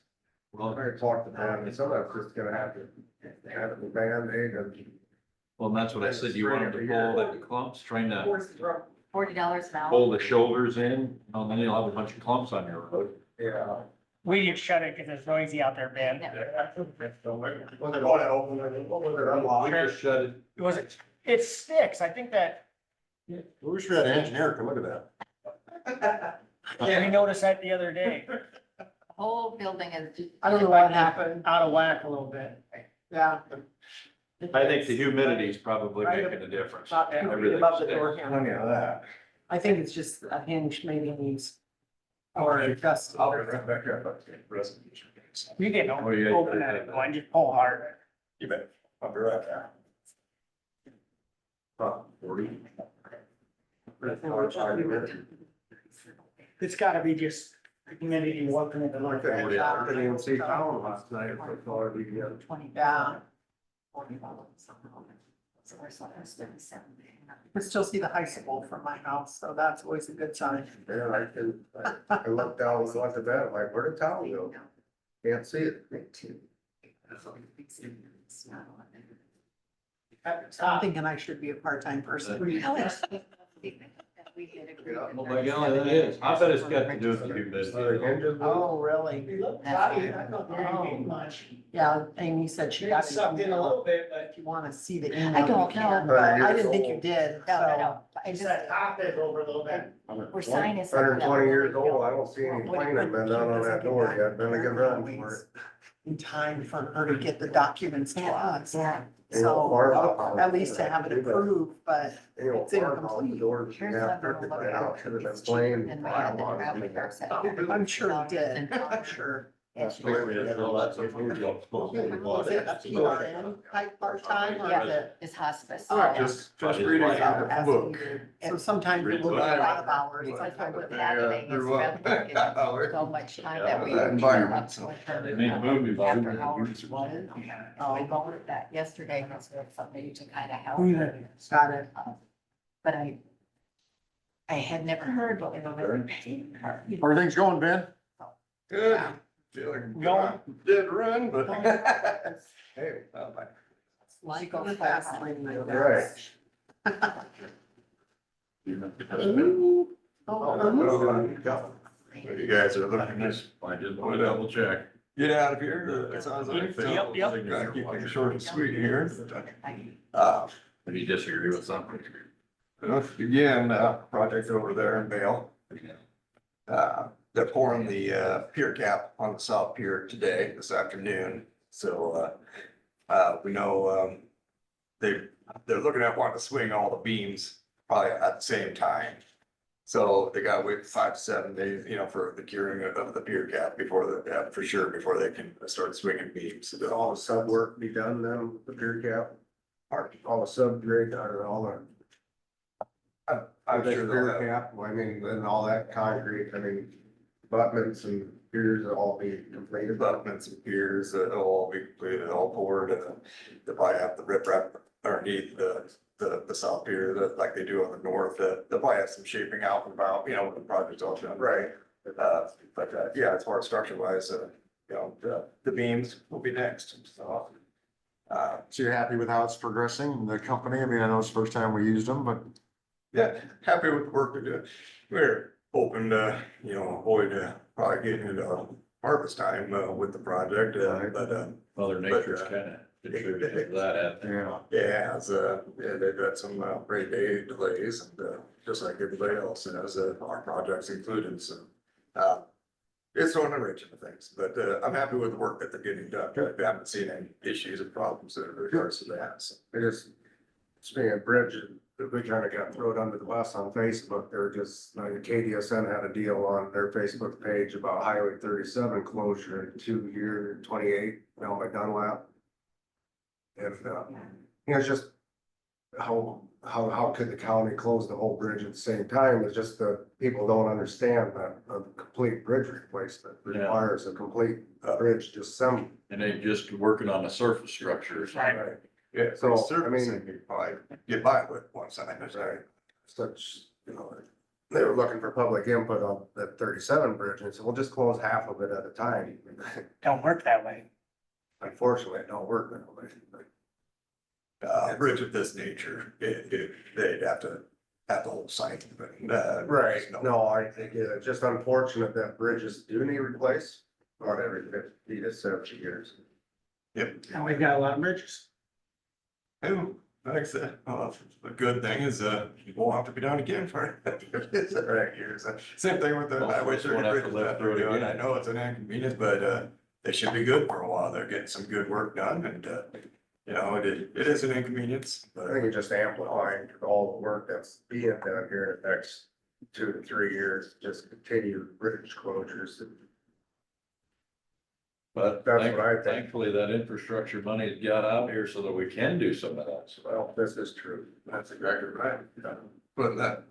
Well, I talked to them, and some of that's just gonna have to a Band-Aid and. well, that's what I said, you wanted to pull the clumps, trying to $40 an hour. pull the shoulders in, and then you'll have a bunch of clumps on your road. Yeah. We just shut it because it's noisy out there, Ben. Was it open, what was it unlocked? We just shut it. It sticks. I think that, We wish we had an engineer come look at that. we noticed that the other day, The whole building is. I don't know what happened. out of whack a little bit. Yeah. I think the humidity's probably making a difference. About 2 feet Everything above the sticks. door handle. Plenty of that. I think it's just a hinge maybe needs. Or just. I'll be right back up. You didn't Oh, yeah. open it, going, just pull hard. You bet, I'll be right back. 40. It's gotta be just humidity working at the north. Okay, I couldn't even see town last night, so it's already, Yeah. $40. So we're still at 37. I can still see the high school from my house, so that's always a good sign. yeah, I looked down, and looked at that, I'm like, where did town go? Can't see it. I'm thinking I should be a part-time person. How is it? We did agree. Yeah. Oh my God, that is. I bet it's got to do with the So the humidity. hinges. Oh, really? Yeah, Amy said she got it. Sucked in a little bit, but If you wanna see the email, I you don't can, know. but I didn't think you did, No, no, so. no. I it's just, that top is over a little bit. we're signing. 120 years old, I don't see any cleaning been done on that door yet, been a good run for it. In time for her to get the documents to us. Yeah. So at least to have it approved, but You know, It's incomplete. farmhouse, the doors, you Here's have what to we're put looking it out, at. should have been It's cheaper plain. than we had the traffic ourselves. I'm sure it did, I'm sure. That's the way we had all that stuff. We were supposed to be Was it a PRN type part-time or is Yeah, it? it's hospice. Oh, Yeah. Just reading the book. So sometimes it will be a lot of hours. Sometimes with Yeah, happening, it's there was- rather than so much time that we. That environment, so. They made movies. After hours. We voted that yesterday, because we have somebody to kind of help. Got it. But I had never heard what we were paying her. Everything's going, Ben? Good. Feel like I'm going, did run, but. Hey, Like on the fast lane like that. right. You guys are looking at, I just want to double check. get out of here, it sounds like. Yep, yep. Gotta keep things short and sweet here. If you disagree with something. Again, project over there in Vale. They're pouring the, pier cap on the south pier today, this afternoon, so, we know, they're looking at wanting to swing all the beams probably at the same time. So they gotta wait 5 to 7 days, you know, for the curing of the pier cap before for sure, before they can start swinging beams. Did all the sub work be done then, with the pier cap? Or all the sub grade, or all the. I'm the sure they'll pier have- cap, I mean, and all that concrete, I mean, abutments and piers will all be completed. abutments and piers, it'll all be completed, all poured, they'll probably have the riprap underneath the south pier, that like they do on the north, they'll probably have some shaping out and about, you know, when the project's all done. Right. Yeah, as far as structure wise, you know, the beams will be next, so. So you're happy with how it's progressing, the company? I mean, I know it's the first time we used them, but Yeah, happy with the work they're doing. We're hoping to, you know, avoid probably getting into harvest time with the project, but Mother Nature's kind of contributed to that, hasn't it? yeah. yeah, yeah, they've got some rain day delays and just like everybody else has, our projects included, so. It's throwing a wrench into things, but I'm happy with the work that they're getting done. I haven't seen any issues or problems in regards to that, so. I just, speaking of bridge, we kind of got thrown under the bus on Facebook. They're just, like, KDSN had a deal on their Facebook page about Highway 37 closure in 2 year 28 down by Dunlap. And, you know, it's just how could the county close the whole bridge at the same time? It's just that people don't understand that a complete bridge replacement Yeah. requires a complete bridge to some. And they just working on the surface structures. Right. Yeah, So, so, I mean- you probably get by with one side, that's right. Such, you know, they were looking for public input on that 37 bridge and said, we'll just close half of it at a time. Don't work that way. Unfortunately, it don't work that way. A bridge of this nature, they'd have to have the whole site, but. Right, no, I think it's just unfortunate that bridges do need replaced, not every 50 to 70 years. Yep. And we've got a lot of bridges. Oh, like I said, the good thing is, it won't have to be done again for it's the right years. Same thing with the highway Most of us won't have to bridges live that through they're it doing. again. I know it's an inconvenience, but, they should be good for a while. They're getting some good work done and, you know, it is an inconvenience, I but. think it's just amplifying all the work that's being done here in the next 2 to 3 years, just continue bridge closures. But That's what I think. thankfully, that infrastructure money's got out here so that we can do some of that. So Well, this is true. That's exactly right. Putting that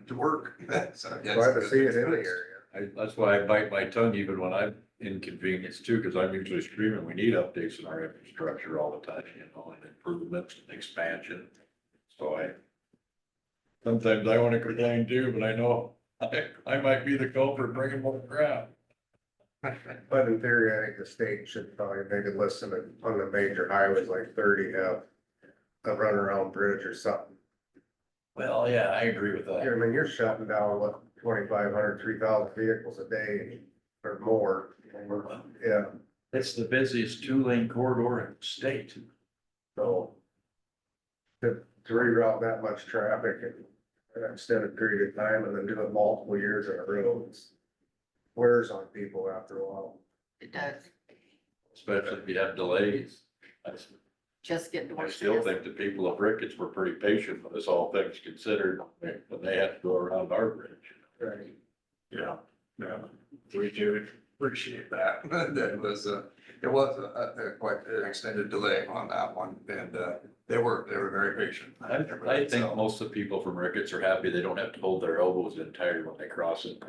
to work. So, yeah, Glad to it's see good. it in the area. that's why I bite my tongue even when I'm inconvenienced too, because I'm usually screaming, we need updates in our infrastructure all the time, you know, and improvements and expansion. So sometimes I want to complain too, but I know I might be the culprit bringing more crap. But in theory, I think the state should probably maybe listen to, on the major highways like 30, have a runaround bridge or something. Well, yeah, I agree with I that. mean, you're shutting down, what, 2,500, 3,000 vehicles a day or more. Yeah, It's the busiest two-lane corridor in the state. so to reroute that much traffic in an extended period of time and then do it multiple years in a row, it's wears on people after a while. It does. Especially if you have delays. Just get I worse. still think the people of Ricketts were pretty patient with us, all things considered, when they had to go around our bridge. Right. Yeah, we do appreciate that. That was, it was quite an extended delay on that one, and, they were very patient. I think most of the people from Ricketts are happy they don't have to hold their elbows in tight when they cross it.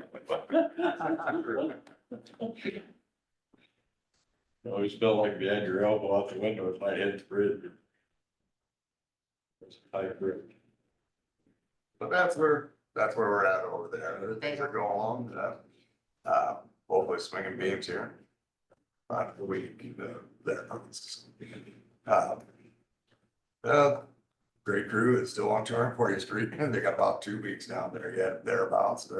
I always felt like if you had your elbow out the window, it might hit the bridge. It's a tight bridge. But that's where we're at over there. Things are going along, hopefully swinging beams here. About a week, there. Great crew is still on 240th Street, and they got about 2 weeks down there yet, thereabouts,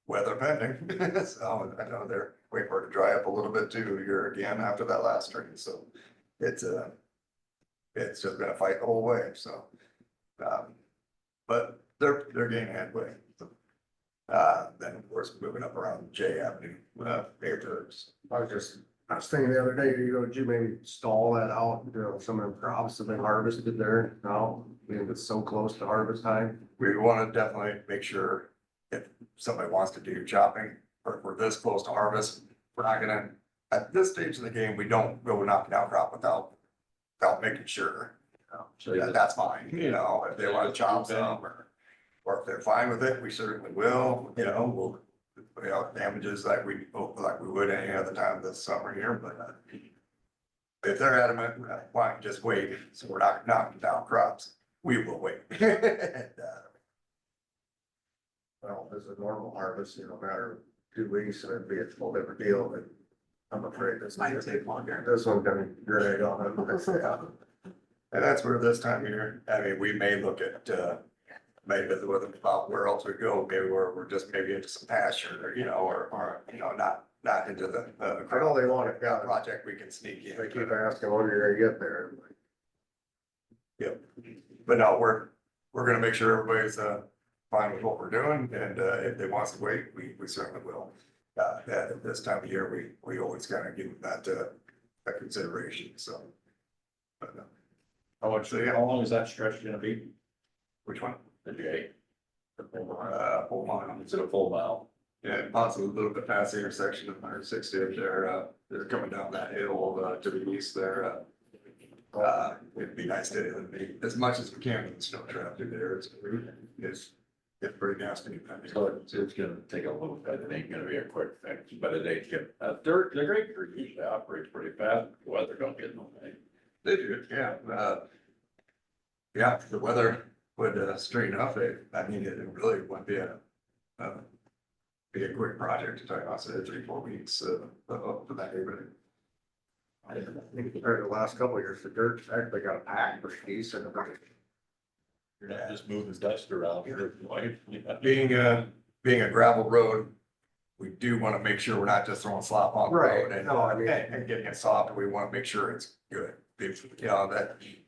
weather pending. So I know they're waiting for it to dry up a little bit too here again after that last rain, so it's just been a fight the whole way, so. But they're gaining headway. Then of course, moving up around J Avenue, neighborhoods. I was thinking the other day, did you maybe stall that out, some of the crops have been harvested there now, I mean, it's so close to harvest time. We want to definitely make sure if somebody wants to do chopping, or if we're this close to harvest, we're not gonna, at this stage of the game, we don't go knocking down crop without making sure. That's fine, you know, if they want to chop some, or if they're fine with it, we certainly will, you know, we'll put out damages like we would any other time this summer here, if they're adamant, why don't you just wait, so we're not knocking down crops, we will wait. And, Well, this is a normal harvest, matter of 2 weeks, and it'd be a whole different deal, but I'm afraid this might take longer. This one's gonna drag on it. And that's where this time of year, I mean, we may look at, maybe with about where else we go, maybe we're just maybe into some pasture, or, not into the, I know they want it, yeah, project we can sneak in. they keep asking when you're gonna get there. Yep, but no, we're gonna make sure everybody's, fine with what we're doing, and, if they want us to wait, we certainly will. At this time of year, we always kind of give that, a consideration, so. But, How long is that stretch gonna be? which one? The J? Full mile. Is it a full mile? Yeah, possibly a little bit past the intersection of 160 if they're coming down that hill, to the east there. It'd be nice to, as much as we can with the snow trap through there, it's pretty nasty. So it's gonna take a little bit, it ain't gonna be a quick fix, but it ain't get, the great crew usually operates pretty fast, the weather don't get no thing. They do, yeah, yeah, if the weather would, straighten up, it really wouldn't be a quick project to tell you, I said 3-4 weeks, for that, everything. I think compared to the last couple of years, the dirt's actually got packed pretty decent. You're not just moving dust around here. Being a gravel road, we do want to make sure we're not just throwing slop on the Right. road and, No, I mean- and getting it soft. We want to make sure it's good. And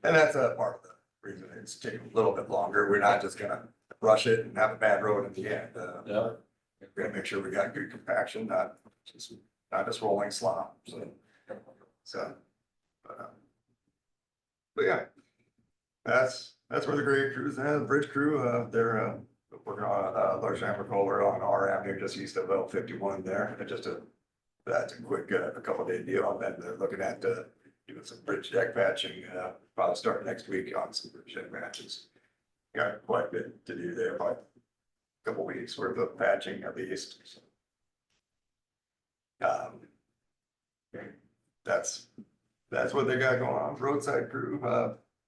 that's a part of the reason it's taking a little bit longer. We're not just gonna rush it and have a bad road at the end. Yeah. We're gonna make sure we got good compaction, not just rolling slop, but yeah. That's where the grade crew's at, the bridge crew, they're, working on, large diameter culvert on R Avenue, just east of 51 there, and that's a quick, a couple day deal, and then they're looking at, doing some bridge deck patching, probably start next week on some bridge deck patches. Got quite a bit to do there, probably a couple weeks worth of patching at least. That's what they got going on, roadside crew,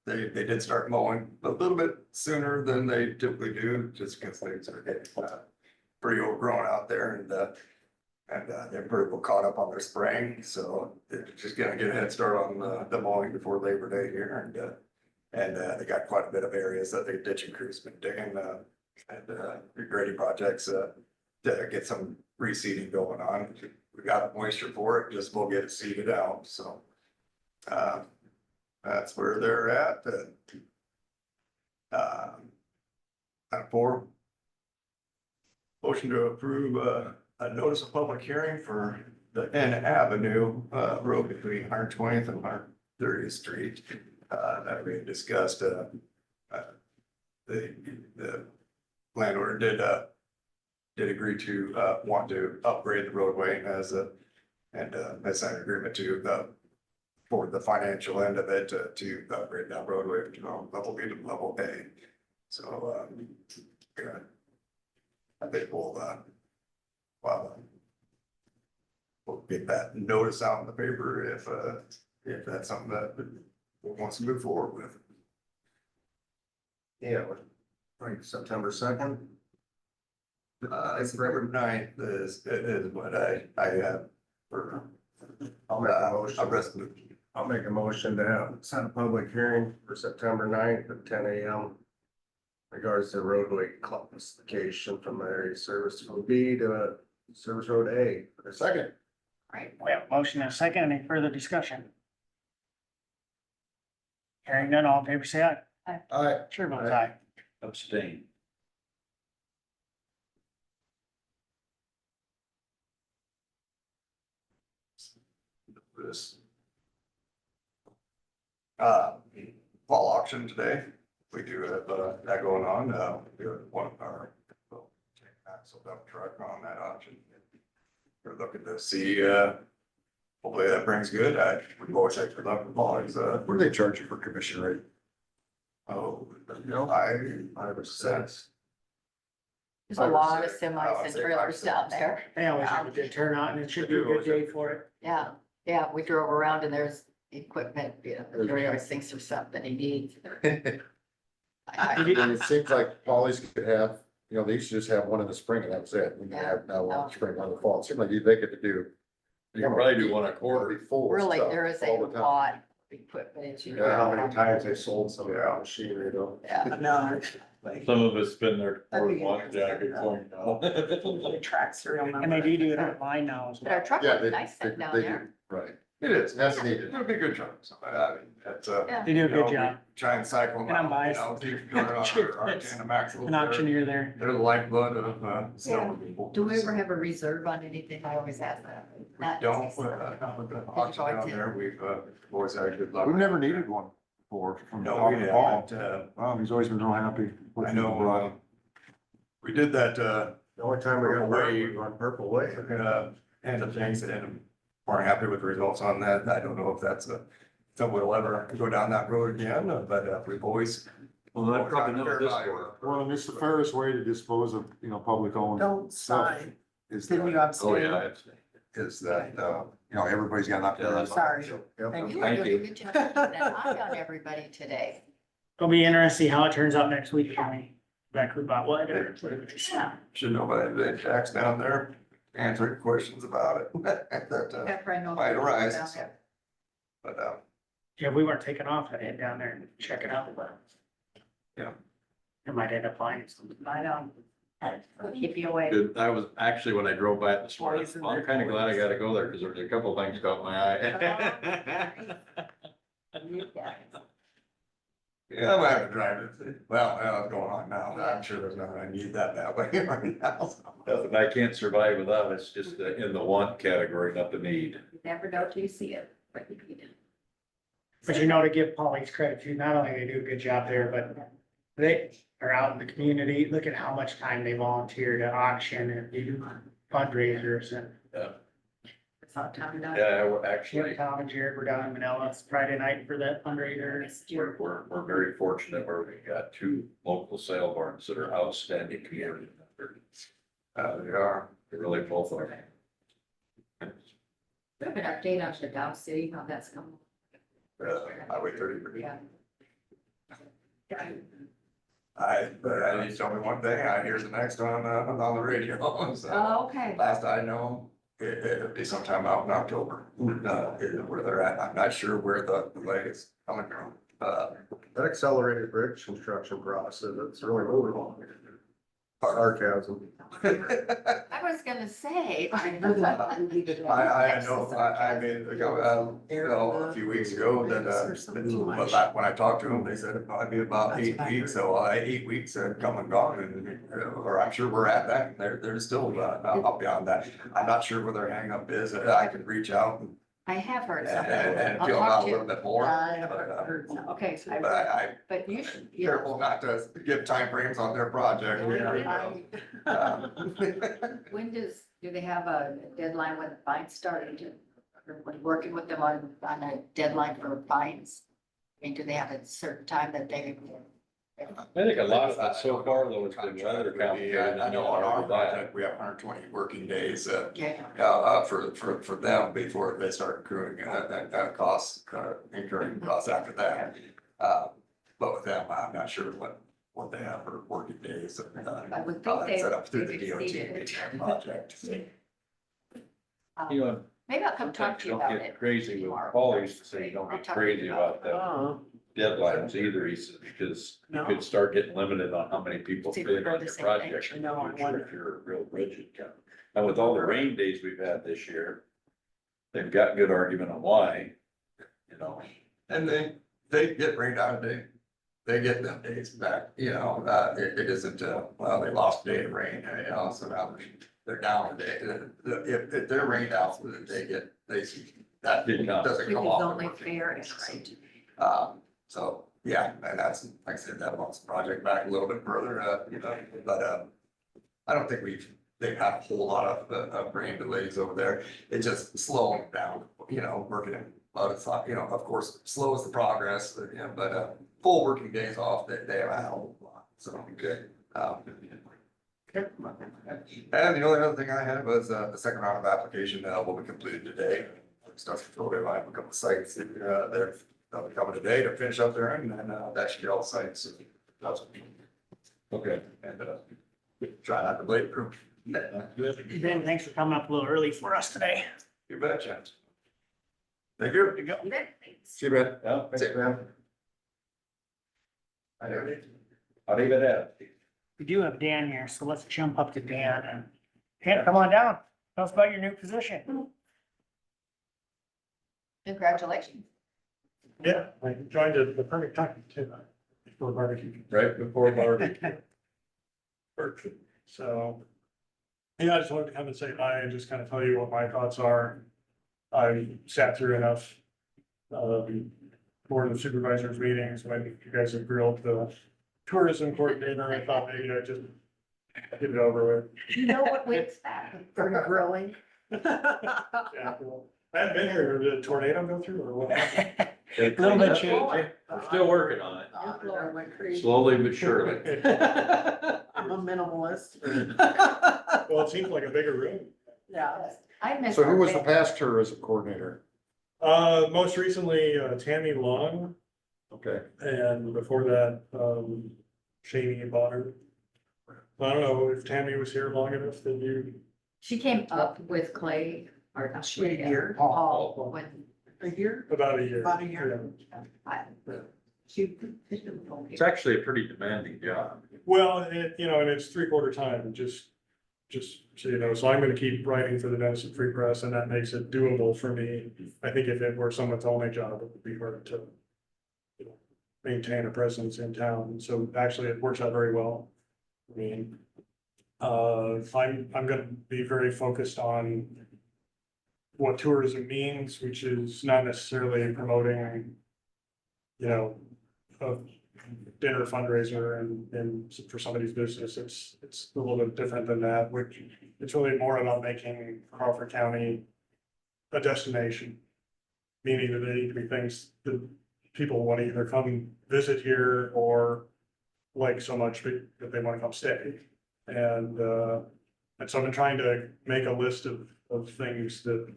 they did start mowing a little bit sooner than they typically do, just because things are getting, pretty overgrown out there, and they're pretty well caught up on their spraying, so they're just gonna get a head start on the mowing before Labor Day here, and they got quite a bit of areas that their ditching crew's been digging, and grading projects, to get some reseeding going on. We got moisture for it, just we'll get it seeded out, so. That's where they're at, item 4. Motion to approve, a notice of public hearing for the N Avenue, road between 120th and 130th Street, that we discussed, the landowner did agree to, want to upgrade the roadway has has signed an agreement to, for the financial end of it, to upgrade that roadway from level B to level A. So, yeah, I think we'll get that notice out in the paper if that's something that wants to move forward with. Yeah, like September 2nd. September 9th is what I have for, I'll make a a motion. resolution. I'll make a motion to set a public hearing for September 9th at 10 a.m. Regards to roadway classification from area service road B to service road A. For a second. Right, we have a motion and a second. Any further discussion? Hearing none, all in favor, say aye. All right. Sure votes aye. Abstain. This fall auction today. We do have that going on. We have one of our axle dump truck on that auction. We're looking to see, hopefully that brings good. We've always had good luck with volumes. What do they charge you for commission rate? Oh, No. I was There's a I would lot of say- I semis would and say trailers 5 down cents. there. They always have a good turnout and it should be a good day for it. Yeah, we drove around and there's equipment, you know, Jerry always thinks there's something he needs. And it seems like Polly's could have, you know, they used to just have one in the spring and that was it. We can have now one in the spring, one in the fall. It seemed like they get to do. You can probably do one a quarter. Full Really, stuff there is a all the time. lot of equipment. you Yeah, how many know. times they sold some of that machinery though. Yeah. No. Like, Some of us been there That'd for be one jacket point now. the track serial number. And they do it online now as But our well. truck Yeah, was they, nice they, sitting down they do, there. right. It is, That's needed. it'll be a good job. So, I mean, that's, Yeah. They do a you know, good job. we try and cycle them And I'm out, biased. keep going on our tandem axles. An auctioneer there. They're the lifeblood of, snow people. Do we ever have a reserve on anything? I always ask that. Not- Don't, not with the auction down there, we've, always had good luck. We've never needed one before from No, Tom we Paul. haven't, Well, he's always been real happy. I know, we did that, The only time we got Purple burned Wave. was on Purple Wave. and the things and weren't happy with the results on that. I don't know if that's something we'll ever go down that road again, but we've always. Well, I probably know this one. Well, and it's the fairest way to dispose of, you know, public owned Don't stuff. sign. Is Didn't that, you abstain? Oh, yeah, it's, Is that, you know, everybody's got enough. Yeah, that's- Sorry. Yep. Thank You you. were Thank doing you. a good job keeping an eye on everybody today. It'll be interesting how it turns out next week, County. Exactly about what. Yeah. should know by the Jack's down there answering questions about it. That, After I know. might arise. Down there. But, Yeah, if we weren't taking off, I'd head down there and check it out, but. Yeah. It might end up finding something. I know. We'll keep you away. good. I was actually, when I drove by it this morning, well, I'm kind of glad I gotta go there because there's a couple things caught my eye. yeah, I might have to drive it. Well, it's going on now. I'm sure there's nothing I need that way right now. Nothing I can't survive without. It's just in the want category, not the need. You never know till you see it. But you need it. But you know, to give Polly's credit too, not only they do a good job there, but they are out in the community. Look at how much time they volunteer to auction and do fundraisers and. It's all time done. Yeah, we're Jim, actually, Tom and Jared were down in Manila Friday night for that fundraiser. Missed you. we're very fortunate where we got two local sale barns that are outstanding community members. They are. They really both are. We have an update on the Dow City, how that's coming. Highway 30. Yeah. But I need to tell me one thing, I hear the next on the radio, so. Oh, okay. Last I know, it'll be sometime out in October, where they're at. I'm not sure where the delay is coming from. That accelerated bridge construction process, it's really moving along. Sarcasm. I was gonna say. I know, I mean, a few weeks ago that, but back when I talked to them, they said it'd probably be about 8 weeks, so 8 weeks had come and gone, and, or I'm sure we're at that, and they're still, up beyond that. I'm not sure where their hangup is, I can reach out I have heard and something. feel them I'll out talk a to little you. bit more. I haven't heard some. Okay, so But I, but you should, I'm careful not to give timeframes on their project. When do they have a deadline when the fines started to, or when working with them on a deadline for fines? I mean, do they have a certain time that they? I think a lot of it so far though has been weather complicated. I know on our project, we have 120 working days, Okay. for them before they start accruing, costs, incurring costs after that. But with them, I'm not sure what they have for working days. I would think they. Set up through the they've DOT exceeded it. project. You know, Maybe I'll come talk sometimes to you you don't about get it. crazy with, tomorrow. Paul used to say, don't I'll get talk to crazy you about that. Oh, Deadlines either, he said, because you could start getting limited on how many people See, bid we're on the your same thing. project. I know, I I'm sure wonder. if you're real rigid kind of. And with all the rain days we've had this year, they've got good argument on why, you know. And they get rained out, they get them days back, it isn't, well, they lost a day of rain, so now they're down a day. If they're rained out, that Didn't come. doesn't Which come is off. only fair and right. So, yeah, and that's, like I said, that wants the project back a little bit further, but, I don't think they've had a whole lot of rain delays over there. It just slowing down, working in, but it's not, of course, slows the progress, but, full working days off, they have a hell of a lot, so, good. And the only other thing I had was, the second round of application, will be completed today. stuff to over by a couple of sites, they're coming today to finish up there and then, that should be all sites. Okay. And, try not to blade the crew. Ben, thanks for coming up a little early for us today. You bet, Chance. Thank you. There you go. See you, man. Yeah, That's it, man. I know. I'll leave it at. We do have Dan here, so let's jump up to Dan and, Dan, come on down. Tell us about your new position. Congratulations. Yeah, I joined at the perfect time too. Before barbecue. Right before barbecue. Perfect. So, yeah, I just wanted to come and say hi and just kind of tell you what my thoughts are. I sat through enough Board of Supervisors meetings when you guys have grilled the tourism coordinator. I thought maybe I'd just get it over with. You know what we expect. For grilling. Yeah, well, I haven't been here. Did a tornado go through or what happened? A little bit changed. We're still working on it, I went crazy. slowly but surely. I'm a minimalist. Well, it seems like a bigger room. Yeah. I miss. So who our was the band. past tourism coordinator? Most recently, Tammy Long, Okay. and before that, Shamey Bonner. I don't know if Tammy was here long enough that you, She came up with Clay, or not She a Clay, year? Paul, when A year? about a year. About a year. I, she. It's actually a pretty demanding job. Well, it, you know, and it's 3/4 time, just so you know, so I'm gonna keep writing for the Denison Free Press, and that makes it doable for me. I think if it were someone's only job, it would be hard to, you know, maintain a presence in town, so actually it works out very well. I mean, I'm gonna be very focused on what tourism means, which is not necessarily promoting, you know, a dinner fundraiser and for somebody's business. It's a little bit different than that, which it's really more about making Crawford County a destination. Meaning that they need to be things that people want to either come visit here or like so much that they want to come stay. And so I've been trying to make a list of things that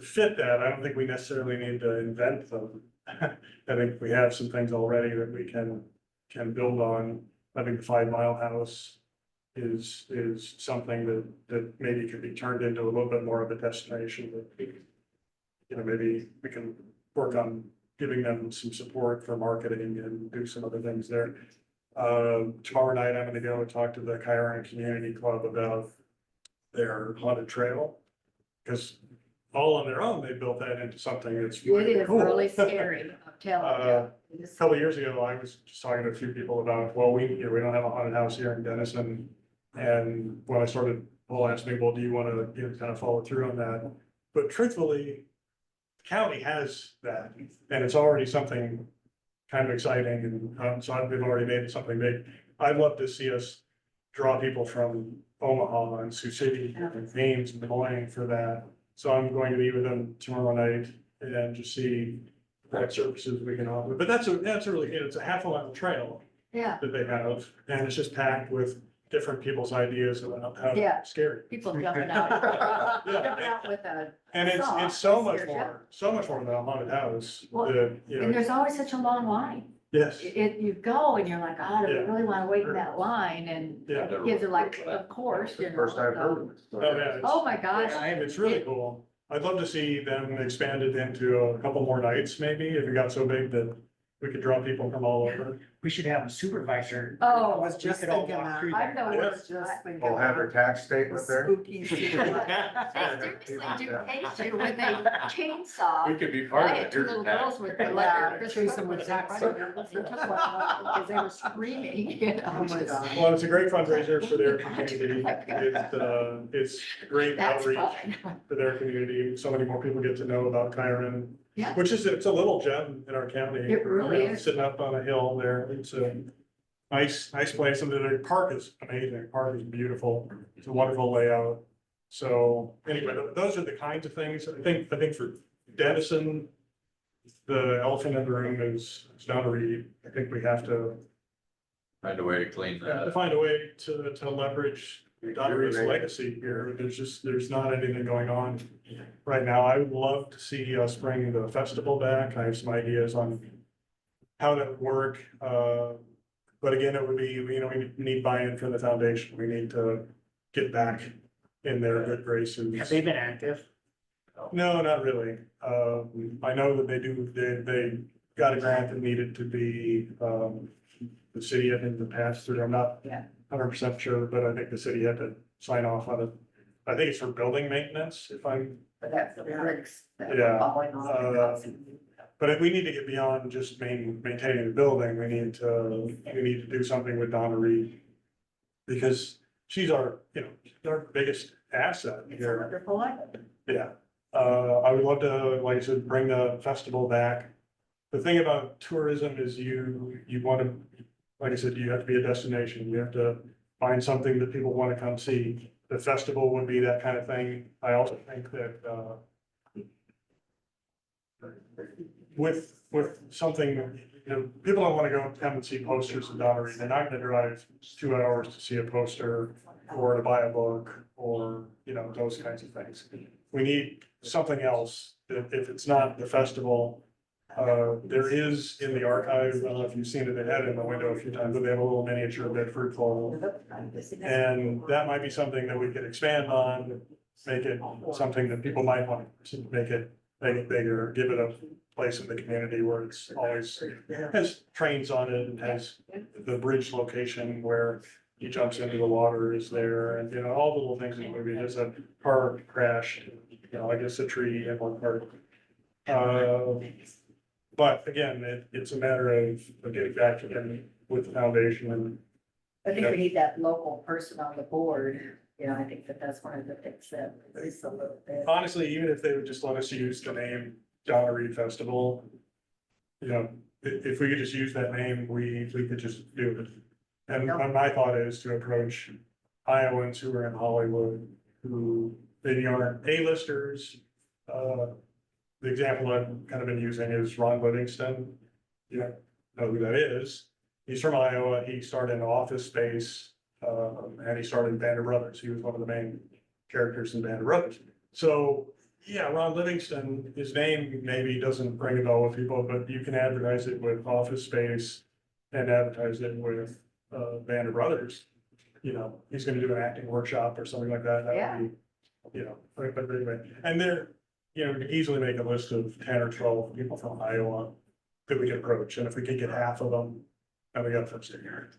fit that. I don't think we necessarily need to invent them. I think we have some things already that we can build on. I think the 5 Mile House is something that maybe could be turned into a little bit more of a destination. That, you know, maybe we can work on giving them some support for marketing and do some other things there. Tomorrow night, I'm gonna go and talk to the Kyron Community Club about their haunted trail. Because all on their own, they built that into something that's It really is cool. really scary, I'm telling you. It is- A couple of years ago, I was just talking to a few people about, well, we don't have a haunted house here in Denison. And when I started, people asked me, well, do you want to, you know, kind of follow through on that? But truthfully, the county has that, and it's already something kind of exciting, and so we've already made it something big. I'd love to see us draw people from Omaha and Sioux City and Ames and Des Moines for that. So I'm going to meet with them tomorrow night and just see what services we can offer. But that's a really, it's a half a mile trail Yeah, that they have, and it's just packed with different people's ideas about how Yeah. to scare you. people jumping out. Yeah. Jumping out with a, And saw, it's so much scares you. more, so much more than a haunted house, Well, that, you and know, there's always such a long line. yes, You go and you're like, oh, do we Yeah. really wanna wait in that line? And yeah. kids are like, of course, you know. First I've heard so- of it. Oh, yeah, it's- Oh, my gosh. It's really cool. I'd love to see them expanded into a couple more nights, maybe, if it got so big that we could draw people from all over. We should have a supervisor. Oh, I was just We could all thinking walk that. through I there. know, Yeah. it's Just thinking. We'll have their tax statement there. Spooky. They seriously do hate you when they chainsaw. We could be I part of had it. two little girls with their Yeah, like. chase them with tax. Because they were screaming, you know. Oh, my just- God. Well, it's a great fundraiser for their community. It's great That's outreach fun. for their community. So many more people get to know about Kyron. Yeah. Which is, it's a little gem in our county. It really You know, is. Sitting up on a hill there. It's a nice place. And the park is amazing. The park is beautiful. It's a wonderful layout. So anyway, those are the kinds of things. I think for Denison, the elephant in the room is Donna Reed. I think we have to Find a way to clean that up. find a way to leverage Donnery's legacy here. There's not anything going on right now. I would love to see us bring the festival back. I have some ideas on how that would work. But again, it would be, we need buy-in from the foundation. We need to get back in their good graces. Have they been active? No, not really. I know that they got a grant that needed to be, the city had in the past through, I'm not Yeah. 100% sure, but I think the city had to sign off on it. I think it's for building maintenance, if I'm, But that's the bricks that we're Yeah, following on. but if we need to get beyond just maintaining the building, we need to do something with Donna Reed. Because she's our biggest asset It's a here. wonderful item. Yeah, I would love to, like I said, bring the festival back. The thing about tourism is you want to, like I said, you have to be a destination. You have to find something that people want to come see. The festival would be that kind of thing. I also think that, with something, people don't want to go come and see posters in Donnery. They're not gonna drive 2 hours to see a poster or to buy a book or, those kinds of things. We need something else. If it's not the festival, there is in the archive, I don't know if you've seen it, they had it in the window a few times, but they have a little miniature Bedford pole. And that might be something that we could expand on, make it something that people might want to make it bigger, give it a place in the community where it's always has trains on it and has the bridge location where he jumps into the water is there, and all the little things in the movie. There's a car crash, I guess a tree in one part. But again, it's a matter of getting back again with the foundation and. I think we need that local person on the board. I think that's one of the things that is a little bit. Honestly, even if they would just let us use the name Donna Reed Festival, if we could just use that name, we could just do it. And my thought is to approach Iowans who are in Hollywood, who maybe aren't A-listers. The example I've kind of been using is Ron Livingston. You know who that is. He's from Iowa. He started in Office Space, and he started in Band of Brothers. He was one of the main characters in Band of Brothers. So, yeah, Ron Livingston, his name maybe doesn't ring a bell with people, but you can advertise it with Office Space and advertise it with Band of Brothers. He's gonna do an acting workshop or something like that. That would be, but anyway, and there, we can easily make a list of 10 or 12 people from Iowa that we can approach, and if we could get half of them, then we got first here.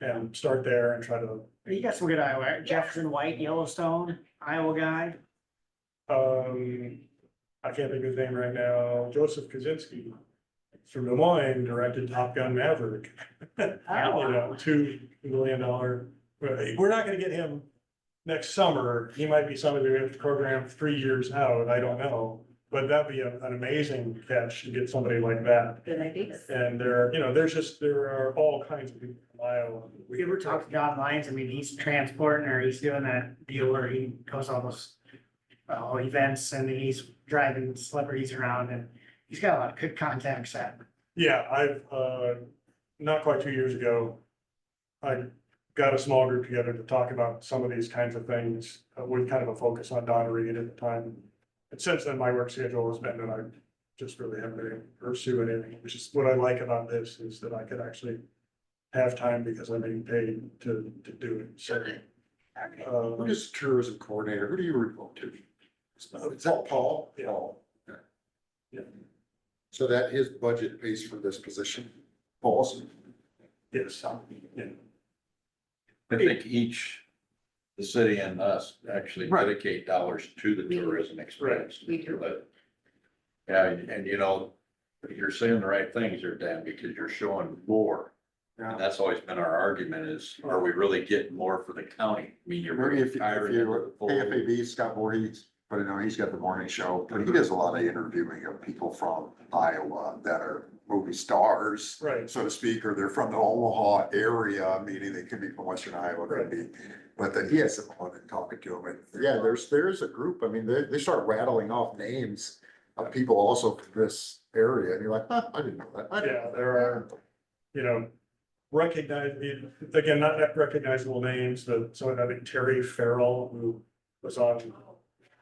And start there and try to, You got some good Iowa, Jefferson White, Yellowstone, Iowa guy. I can't think of his name right now, Joseph Kaczynski from Des Moines directed Top Gun Maverick. $2 million. We're not gonna get him next summer. He might be somebody we have to program 3 years out, I don't know. But that'd be an amazing catch to get somebody like that. Good ideas. And there are all kinds of people from Iowa. We ever talked to John Lyons? I mean, he's transporting or he's doing that deal where he goes all those events and he's driving celebrities around, and he's got a lot of good contacts at. Yeah, I've, not quite 2 years ago, I got a small group together to talk about some of these kinds of things with kind of a focus on Donna Reed at the time. And since then, my work schedule has been that I just really haven't been able to pursue anything, which is what I like about this, is that I could actually have time because I'm being paid to do it. So, Who is tourism coordinator? Who do you report to? Is that Paul? Yeah. Paul. Okay. Yeah. So that his budget pays for this position? Paul's? yes, yeah. I think the city and us actually Right. dedicate dollars to the tourism expense. We do. But, yeah, and you're saying the right things there, Dan, because you're showing more. Yeah. And that's always been our argument is, are we really getting more for the county? I mean, you're Maybe really if hiring. you, KFAB, Scott Voorhees, but he's got the morning show, but he does a lot of interviewing of people from Iowa that are movie stars, Right. so to speak, or they're from the Omaha area, meaning they could be from Western Iowa, could be. But then he has someone and talking to him, and yeah, there's a group, I mean, they start rattling off names of people also from this area, and you're like, huh, I didn't know that. Yeah, there are, recognize, again, not recognizable names, but someone, I think Terry Farrell, who was on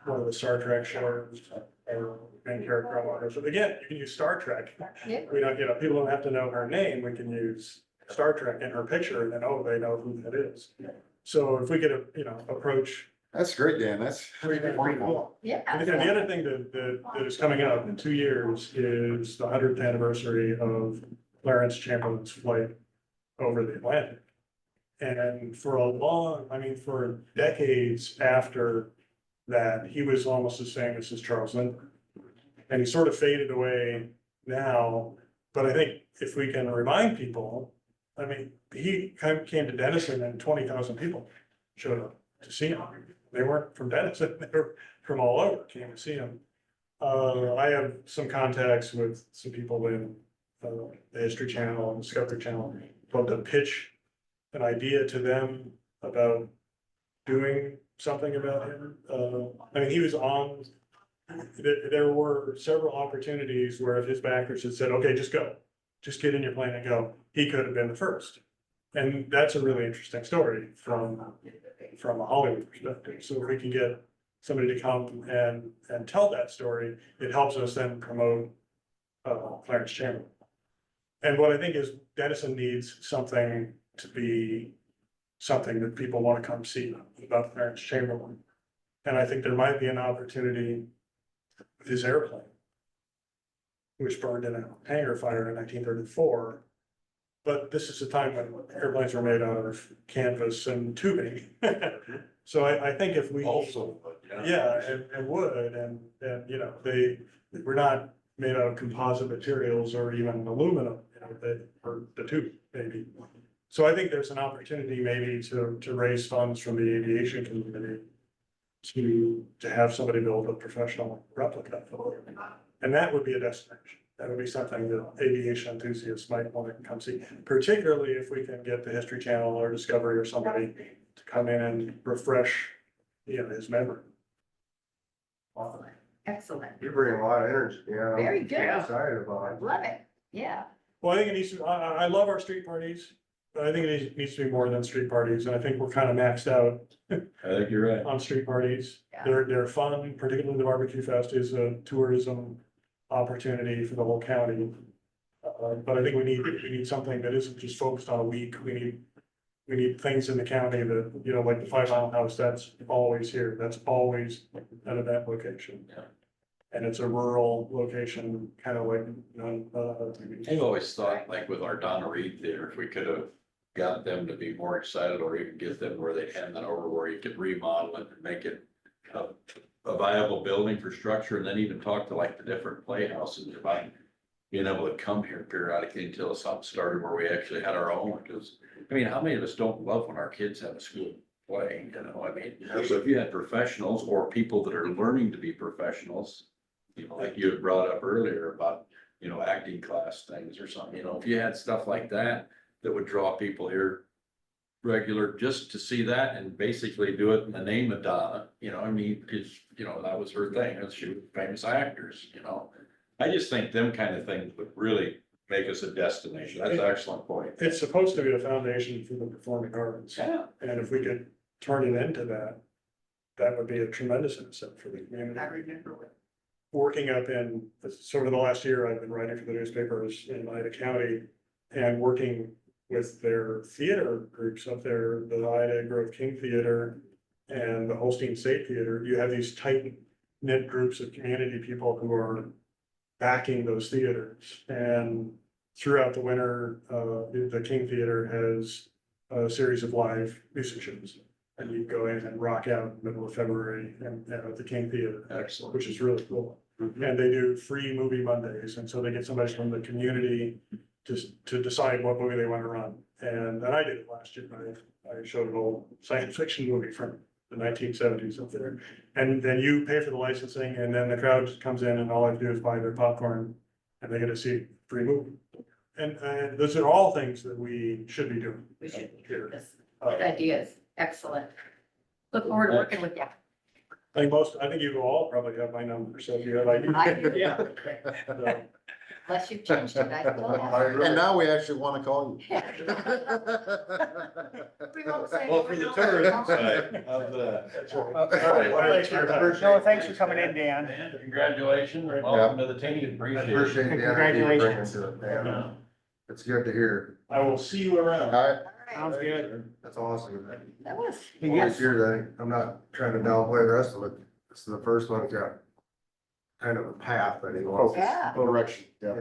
one of the Star Trek shows, or main character on one of those. Again, you can use Star Trek. Yeah. We don't, people don't have to know her name, we can use Star Trek in her picture, and then, oh, they know who that is. So if we could, approach. That's great, Dan, that's. Pretty cool. Yeah. And again, the other thing that is coming up in 2 years is the 100th anniversary of Clarence Chamberlain's flight over the Atlantic. And for decades after that, he was almost as famous as Charles Lindbergh. And he sort of faded away now, but I think if we can remind people, he came to Denison and 20,000 people showed up to see him. They weren't from Denison, they were from all over, came to see him. I have some contacts with some people in the History Channel and Discovery Channel, love to pitch an idea to them about doing something about him. He was on, there were several opportunities where if his backers had said, okay, just go, just get in your plane and go, he could have been the first. And that's a really interesting story from a Hollywood perspective. So if we can get somebody to come and tell that story, it helps us then promote Clarence Chamberlain. And what I think is Denison needs something to be something that people want to come see about Clarence Chamberlain. And I think there might be an opportunity with his airplane, which burned in a hangar fire in 1934. But this is a time when airplanes were made out of canvas and tubing. So I think if we. Also, Yeah, and wood and, they were not made out of composite materials or even aluminum, or the tube maybe. So I think there's an opportunity maybe to raise funds from the aviation community to have somebody build a professional replica. And that would be a destination. That would be something that aviation enthusiasts might want to come see, particularly if we can get the History Channel or Discovery or somebody to come in and refresh, his memory. Excellent. You bring a lot of energy, Very good. I'm excited about it. Love it. Yeah. Well, I think it needs to, I love our street parties, but I think it needs to be more than street parties, and I think we're kind of maxed out I think you're right. on street parties. Yeah. They're fun, particularly the barbecue fest is a tourism opportunity for the whole county. But I think we need something that isn't just focused on a week. We need things in the county that, like the 5 Mile House, that's always here. That's always an event location. Yeah. And it's a rural location, kind of like, I've always thought, like with our Donna Reed Theater, if we could have got them to be more excited or even get them where they hand that over, where you could remodel it and make it a viable building for structure, and then even talk to like the different playhouses about being able to come here periodically until something started where we actually had our own, because, how many of us don't love when our kids have a school play, So if you had professionals or people that are learning to be professionals, like you had brought up earlier about, acting class things or something, if you had stuff like that, that would draw people here regular just to see that and basically do it in the name of Donna, because, that was her thing, she was famous actors, I just think them kind of things would really make us a destination. That's an excellent point. it's supposed to be a foundation for the performing arts. Yeah. And if we could turn it into that, that would be a tremendous incentive for the community. I remember when. Working up in, sort of the last year, I've been writing for the newspapers in Ida County and working with their theater groups up there, the Ida Grove King Theater and the Holstein State Theater. You have these tight knit groups of community people who are backing those theaters. And throughout the winter, the King Theater has a series of live music shows. And you go in and rock out in the middle of February and at the King Theater. Excellent. Which is really cool. And they do free movie Mondays, and so they get somebody from the community to decide what movie they want to run. And I did it last year. I showed an old science fiction movie from the 1970s up there. And then you pay for the licensing, and then the crowd just comes in and all I do is buy their popcorn and they get to see a free movie. And those are all things that we should be doing. We should. Here. This good ideas. Excellent. Look forward to working with you. I think you all probably have my number, so if you have ideas. I do. So, Unless you've changed it, I still have. And now we actually wanna call you. We won't say Well, it. for the tourism side of the. All right, well, thanks for your time. No, thanks for coming in, Dan. Dan, congratulations, welcome to the team, I appreciate it. appreciate the energy you bring Congratulations. into it, man. It's good to hear. I will see you around. All right, Sounds good. That's awesome. That was. Always hear that. I'm not trying to downplay the rest of it. This is the first one that's got kind of a path that he wants. Yeah, direction, yeah.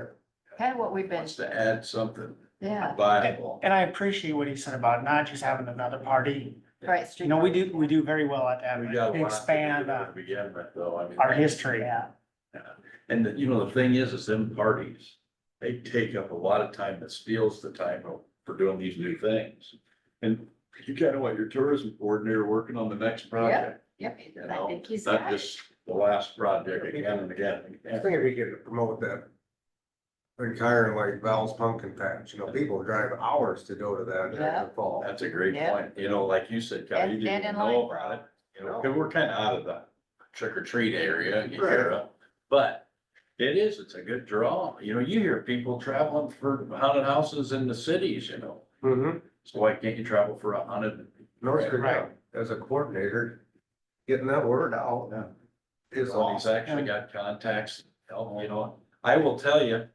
kind of what we've been, Wants to add something yeah, viable. And I appreciate what he said about not just having another party. right. street You know, we party. do very well at that. We got a lot to do Expand to begin with, though, I mean. our history. Yeah, And you know, the thing is them parties, they take up a lot of time that steals the time for doing these new things. And you kind of want your tourism coordinator working on the next project, yep, you I know, think he's not got it. just the last project again and again. and I again. think if you could promote that. Like hiring like Val's Pumpkin Patch, you know, people drive hours to go to that in Yeah. the fall. That's a great Yeah. point, you know, like you said, Kyle, you And- didn't and even in know line. about it, you know, cause we're kind of out of the trick or treat area, you hear it. But it's a good draw, you know, you hear people traveling for haunted houses in the cities, you know. Mm-hmm. So why can't you travel for a haunted? North Right. Dakota, as a coordinator, getting that word out is So he's awesome. actually got contacts, help, you know, I will tell you,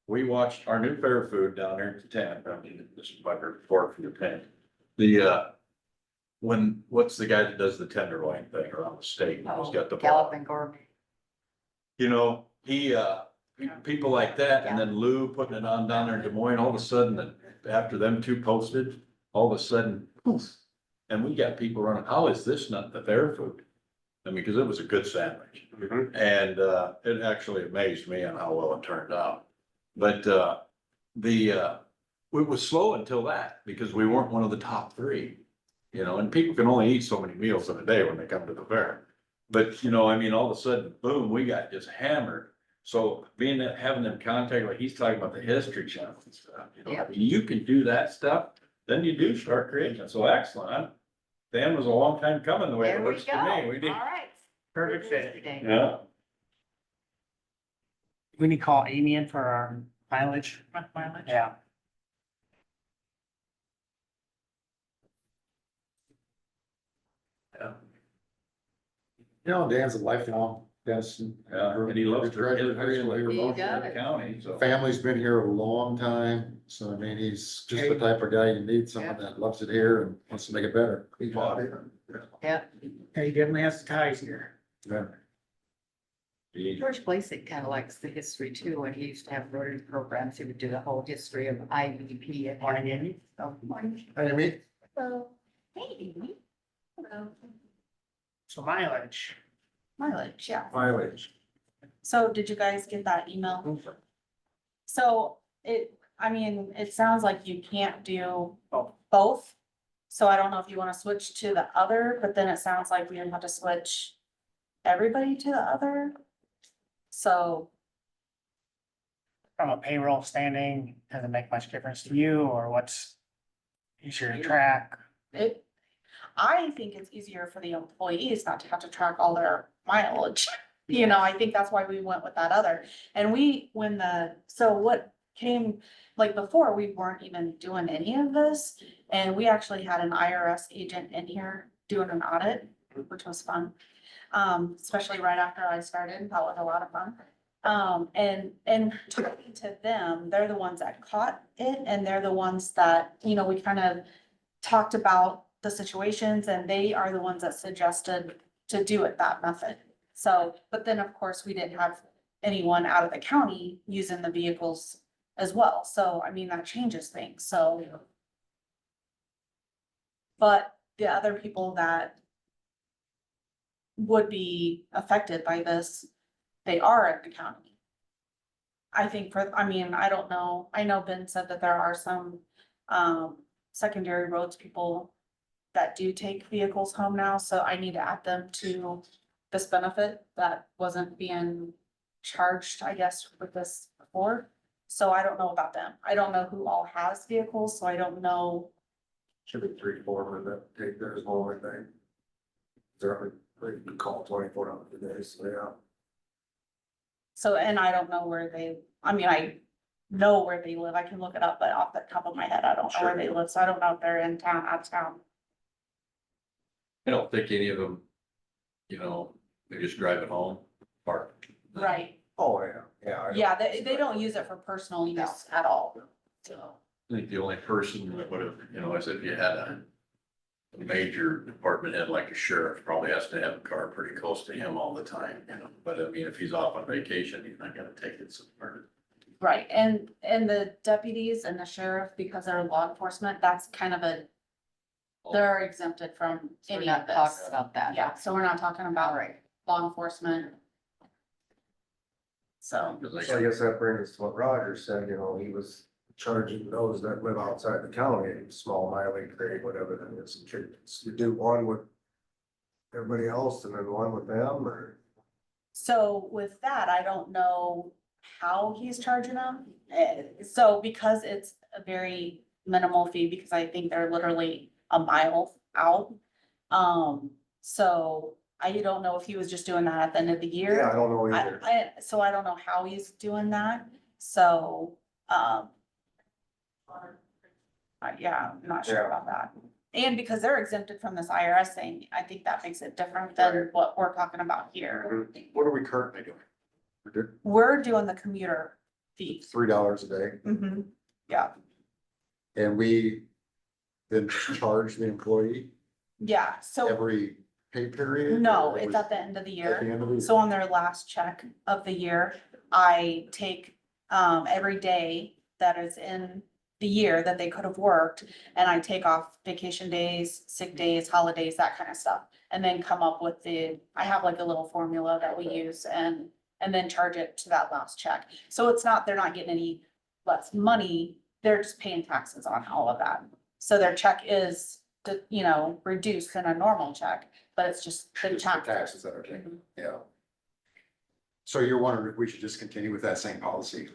we watched our new fair food down there at the tent, I mean, this is my report from the tent. What's the guy that does the tenderloin thing around the state, he's got the. Galloping Gourmet. You know, people like that, and then Lou putting it on down there in Des Moines, all of a sudden, after them two posted, all of a sudden, poof. And we got people running, how is this not the fair food? I mean, because it was a good sandwich. Mhm. And, it actually amazed me on how well it turned out. But, it was slow until that, because we weren't one of the top three. You know, and people can only eat so many meals in a day when they come to the fair. But, you know, I mean, all of a sudden, boom, we got just hammered. So being that, having them contact, like he's talking about the History Channel and stuff, you know, I Yep. mean, you can do that stuff, then you do start creating it. So excellent, huh? Dan was a long time coming the way There it we looks go. to All me. We did, right. Perfect fit. Today. yeah. We need to call Amy in for our mileage. Mileage. Yeah. You know, Dan's a lifelong Denison. And he loves to Graduated high school here. He Montgomery does. County, so. Family's been here a long time, so I mean, he's just the type of guy you need, someone that loves it here and wants to make it better. He bought it. Yeah, He definitely has the ties here. Yeah. George Blasek kind of likes the history too, and he used to have Rotary programs, he would do the whole history of IVP and. Morning, Amy. Oh, morning. Hey, Amy. Hello. Hey, Amy. Hello. So mileage. Mileage, yeah. Mileage. So did you guys get that email? So I mean, it sounds like you can't do both. So I don't know if you wanna switch to the other, but then it sounds like we have to switch everybody to the other. So, From a payroll standing, does it make much difference to you or what's easier to track? I think it's easier for the employees not to have to track all their mileage. You know, I think that's why we went with that other. And so what came, like before, we weren't even doing any of this. And we actually had an IRS agent in here doing an audit, which was fun. Especially right after I started, that was a lot of fun. And talking to them, they're the ones that caught it and they're the ones that, you know, we kind of talked about the situations and they are the ones that suggested to do it that method. So, but then of course, we didn't have anyone out of the county using the vehicles as well. So, I mean, that changes things, so. But the other people that would be affected by this, they are at the county. I think I don't know, I know Ben said that there are some, secondary roads people that do take vehicles home now, so I need to add them to this benefit that wasn't being charged, I guess, with this before. So I don't know about them. I don't know who all has vehicles, so I don't know. Should be 3-4 that take theirs home, I think. Certainly, they can call 24 hours a day, so yeah. So, and I don't know where I know where they live, I can look it up, but off the top of my head, I don't know where they live, so I don't know if they're in town, out of town. I don't think any of them, they're just driving home, park. Right, Oh, yeah, yeah. I don't- yeah, they don't use it for personal use at all, so. I think the only person that would have, is if you had a major department head like a sheriff, probably has to have a car pretty close to him all the time, but I mean, if he's off on vacation, he's not gonna take it somewhere. Right, and the deputies and the sheriff, because they're law enforcement, that's kind of they're exempted from So we're any not of talking this. about that. Yeah, so we're not talking about Right. law enforcement. So, Cause they So I guess that brings us to what Roger said, he was charging those that live outside the county, small mileage rate, whatever that is. You do one with everybody else and then one with them, or? so with that, I don't know how he's charging them. So because it's a very minimal fee, because I think they're literally a mile out. So I don't know if he was just doing that at the end of the year. Yeah, I don't know either. So I don't know how he's doing that, so, yeah, I'm not sure Yeah. about that. And because they're exempted from this IRS thing, I think that makes it different than Right. what we're talking about here. What are we currently doing? We're doing the commuter fee. $3 a day, Mhm. Yeah, and we then charge the employee yeah, so, every pay period? no, or it's was at the end of the At year. the end of the year? So on their last check of the year, I take, every day that is in the year that they could have worked. And I take off vacation days, sick days, holidays, that kind of stuff. And then come up with I have like a little formula that we use and then charge it to that last check. So it's not, they're not getting any less money, they're just paying taxes on all of that. So their check is, reduced than a normal check, but it's just the Just the taxes. taxes that are taken, yeah. So you're wondering if we should just continue with that same policy?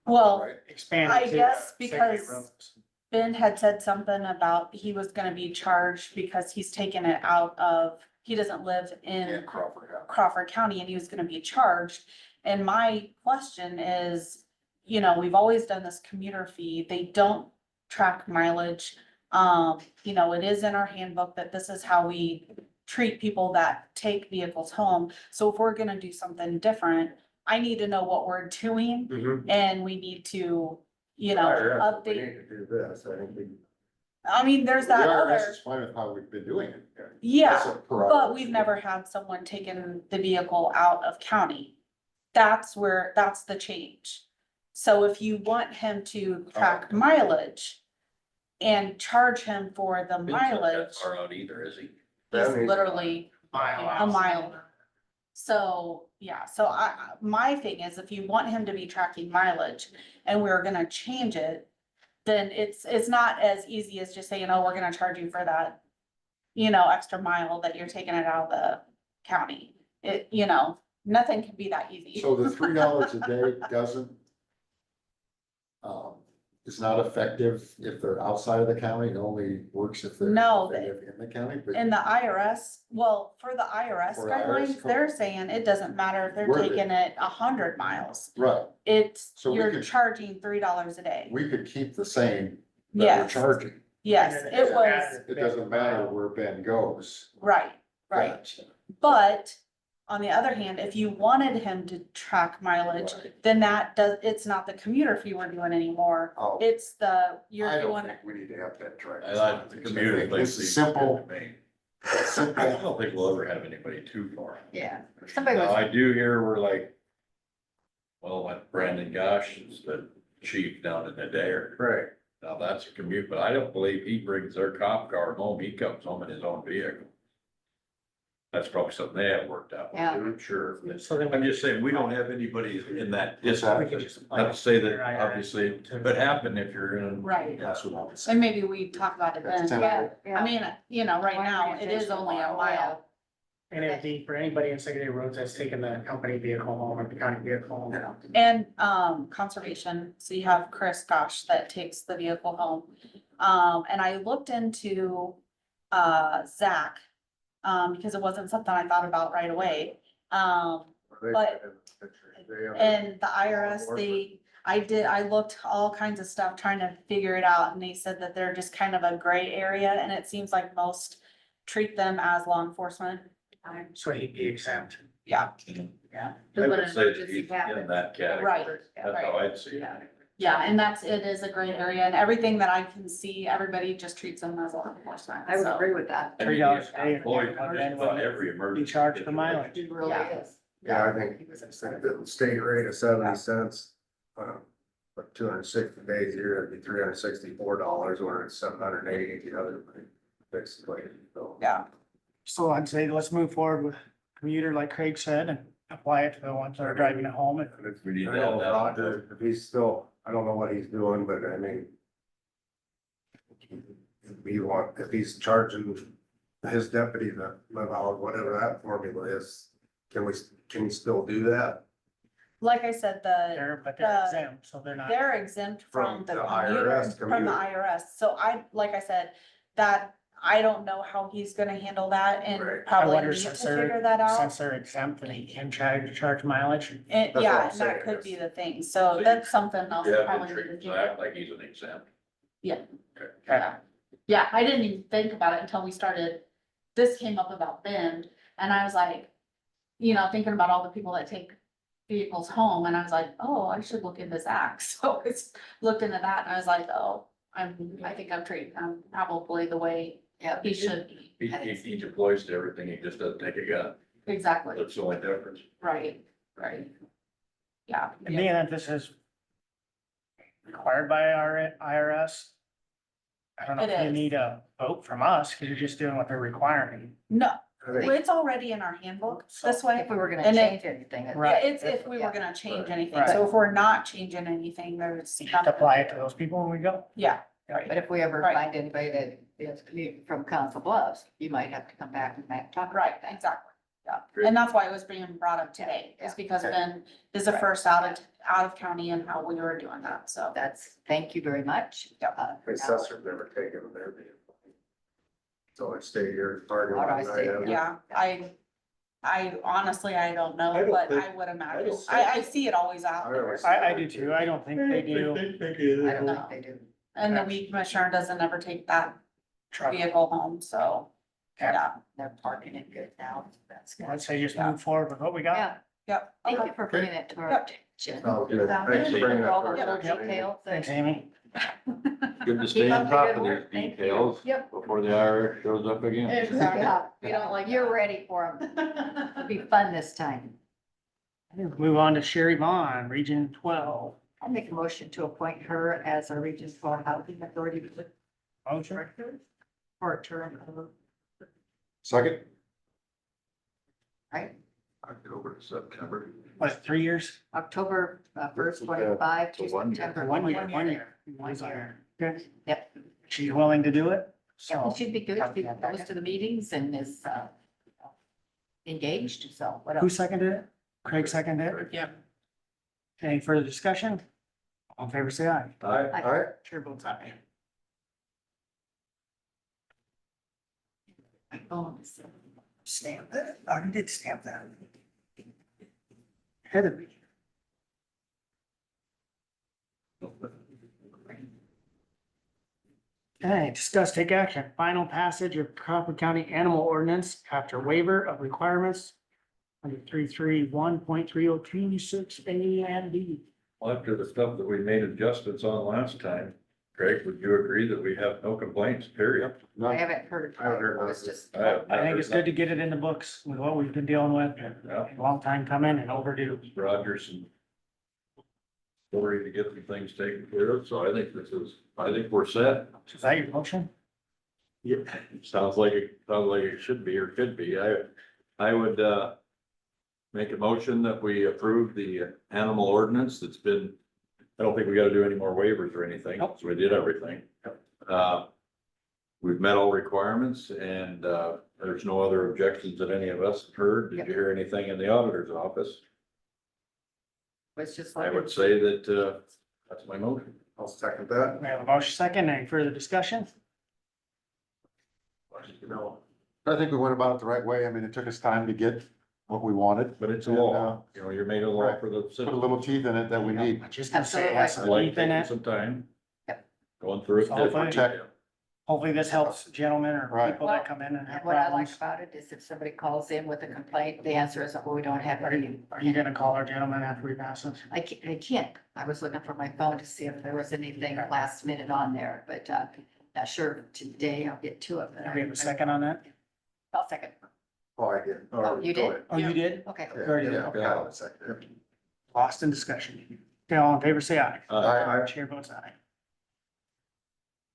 Well, Right? Expand. I it to guess secondary because- roads. Ben had said something about he was gonna be charged because he's taken it out of, he doesn't live And in Crawford, yeah. Crawford County and he was gonna be charged. And my question is, we've always done this commuter fee, they don't track mileage. It is in our handbook that this is how we treat people that take vehicles home. So if we're gonna do something different, I need to know what we're doing Mhm. and we need to, IRS, we update. need to do this, I think we. I mean, there's The that IRS other, is fine with how we've been doing it. That's yeah, a per but hour. we've never had someone taking the vehicle out of county. That's the change. So if you want him to track mileage and charge him for the Ben's not that mileage, far out either, is he? he's That is- literally Mile a out. mile. So, yeah, so my thing is, if you want him to be tracking mileage and we're gonna change it, then it's not as easy as just saying, oh, we're gonna charge you for that, extra mile that you're taking it out of the county. Nothing can be that easy. So the $3 a day doesn't, is not effective if they're outside of the county, it only works if they're No, if they live in the county, but And the IRS, well, for the IRS For guidelines, IRS, they're saying it doesn't matter if they're Where they- taking it 100 miles. right, So we You're could- charging $3 a day. we could keep the same that we're Yes, charging. yes, And then it doesn't was, matter. It doesn't matter where Ben goes. right. Gotcha. But on the other hand, if you wanted him to track mileage, Right. then it's not the commuter fee we're doing anymore. Oh, It's you're I don't doing, think we need to have that track. I like the community place. This is simple, I simple. don't think we'll ever have anybody too far. Yeah, somebody Now, was, I do hear we're like, well, like Brandon Gosh is the chief down in Adair. Right. Now that's a commute, but I don't believe he brings their cop car home. He comes home in his own vehicle. That's probably something they have worked out. Yeah. I'm sure. So then I'm just saying, we don't have anybody in that we distance. can just. Not to say that obviously it could happen if you're in. right. That's what I was And saying. maybe we talk about it That's then. temporary. yeah, I yeah. mean, right now, it is only a mile. And it'd be for anybody in secondary roads that's taking the company vehicle home or the county vehicle home. And, conservation, so you have Chris Gosh that takes the vehicle home. And I looked into, Zach, because it wasn't something I thought about right away. They But- put in the picture. They have- And the IRS, I looked all kinds of stuff trying to figure it out, and they said that they're just kind of a gray area, and it seems like most treat them as law enforcement. So he'd be exempt. Yeah, I would say that he's in that category. right, That's how I'd see it. yeah, and it is a gray area, and everything that I can see, everybody just treats them as law enforcement. I would so. agree with that. I mean, $3 a yeah, day. boy, just about every Be emergency. charged for situation. mileage. It really Yeah. is. Yeah, I think the state rate of 70 cents, for 260 days a year, it'd be $364, where it's $780 the other way, basically, so. Yeah, So I'd say let's move forward with commuter, like Craig said, and apply it to the ones that are driving it home. And And it's- We need I to know have that. Roger, if he's still, I don't know what he's doing, but I mean. If he's charging his deputy to live out, whatever that formula is, can he still do that? like I said, they're exempt, so they're not. they're exempt from From the the commuter, IRS from the commuter. IRS, so like I said, that, I don't know how he's gonna handle that, and Right. I probably wonder need to since figure that out. Since they're exempt, then he can charge mileage. And That's what yeah, I'm and that saying, could yes. be the thing, so So that's something else. Yeah, probably been need to treating figure Zach out. like he's an exempt. Yeah, I didn't even think about it until we started, this came up about Bend, and I was like, thinking about all the people that take vehicles home, and I was like, oh, I should look into Zach, so it's looked into that, and I was like, oh, I think I'm treating, I'm probably the way Yeah. he should be. He deploys to everything, he just doesn't take a gun. Exactly, That's the only difference. right. Yeah. And being that this is required by our IRS, I don't know It if you is. need a vote from us, because you're just doing what they're requiring. No, I think it's already in our handbook this way. If we were gonna And change anything. Right. It's if we were gonna change anything, Right. so if we're not changing anything, there's. You have to apply it to those people when we go. Yeah, But if we ever Right. find anybody that is commuting from Council Bluffs, you might have to come back and talk right, about that. exactly, yeah, Great. and that's why it was being brought up today, is Yeah. because Okay. Ben is the Right. first out of county and how we were doing that, so. Thank you very much. Yep. the assessor's never taken their vehicle. So I stay here, parking All lot, right, and stay I have- Yeah, I honestly, I don't know, I don't but think- I would I imagine, don't I see it always out I there. always- I do too. I don't think they do. I don't think they do. And the weed commissioner doesn't ever take that Truck. vehicle home, so, Yeah. yeah, They're parking it good now. That's good. I'd say just move forward with what we got. Yeah, yep. thank Okay. you for bringing it to our Yep. attention. Sounds good. Sounds Thanks good. for bringing For all that the to our little attention. details. Thanks, Amy. Good to Keep stay up on the top good of these work. Thank you. details Yep. before the IRS shows up again. Exactly. Yeah. We don't like You're that. ready for them. It'll be fun this time. Move on to Sherry Vaughn, Region 12. I make a motion to appoint her as our Region 4 Housing Authority Motion. Director for a term of, Second? right, October to September. Was it 3 years? October 1st, 25 to The 1 year. September. 1 year, 1 year. 1 year. Good. Yep. She's willing to do it, Yeah, so. it should be good. She goes to the meetings and is engaged, so what Who else? seconded it? Craig seconded it? Yeah. Any further discussion? All in favor, say aye. Aye. I- All right, Chair votes aye. Oh, Stamp that. I already did stamp that. Heather. Okay, discuss, take action. Final passage of Crawford County Animal Ordinance after waiver of requirements under 331.3026 A and B. Well, after the stuff that we made adjustments on last time, Craig, would you agree that we have no complaints, period? I haven't heard. I haven't heard It was nothing. just. I think it's good to get it in the books with what we've been dealing with. Yeah. A long time coming and overdue. Rogers and Lori to get some things taken care of, so I think we're set. Is that your motion? Yeah. Sounds like it should be or could be. I would, make a motion that we approve the animal ordinance that's been, I don't think we gotta do any more waivers or anything, Nope. so we did everything. We've met all requirements and, there's no other objections that any of us have heard. Did you hear anything in the auditor's office? Was just I like. would say that, that's my motion. I'll second that. We have a motion second. Any further discussion? You know, I think we went about it the right way. I mean, it took us time to get what we wanted. But it's a And, law, you know, you're made a law for the Put a citizens. little teeth in it that we need. I'm just gonna say it has I some like teeth in taking it. some time. Yep. Going through it. So hopefully- different. Hopefully this helps gentlemen or Right. people that come in and And have what I like problems. about it is if somebody calls in with a complaint, the answer is, well, we don't have any. Are you gonna call our gentleman after we pass this? I can't. I was looking for my phone to see if there was anything last minute on there, but, not sure today I'll get to it. but Do we have a second on that? I'll second. Oh, I did. Oh, you did? Oh, you did? Okay. Yeah, Already did, yeah, okay. yeah, I'll second. Lost in discussion. Okay, all in favor, say aye. Uh, Chair votes aye.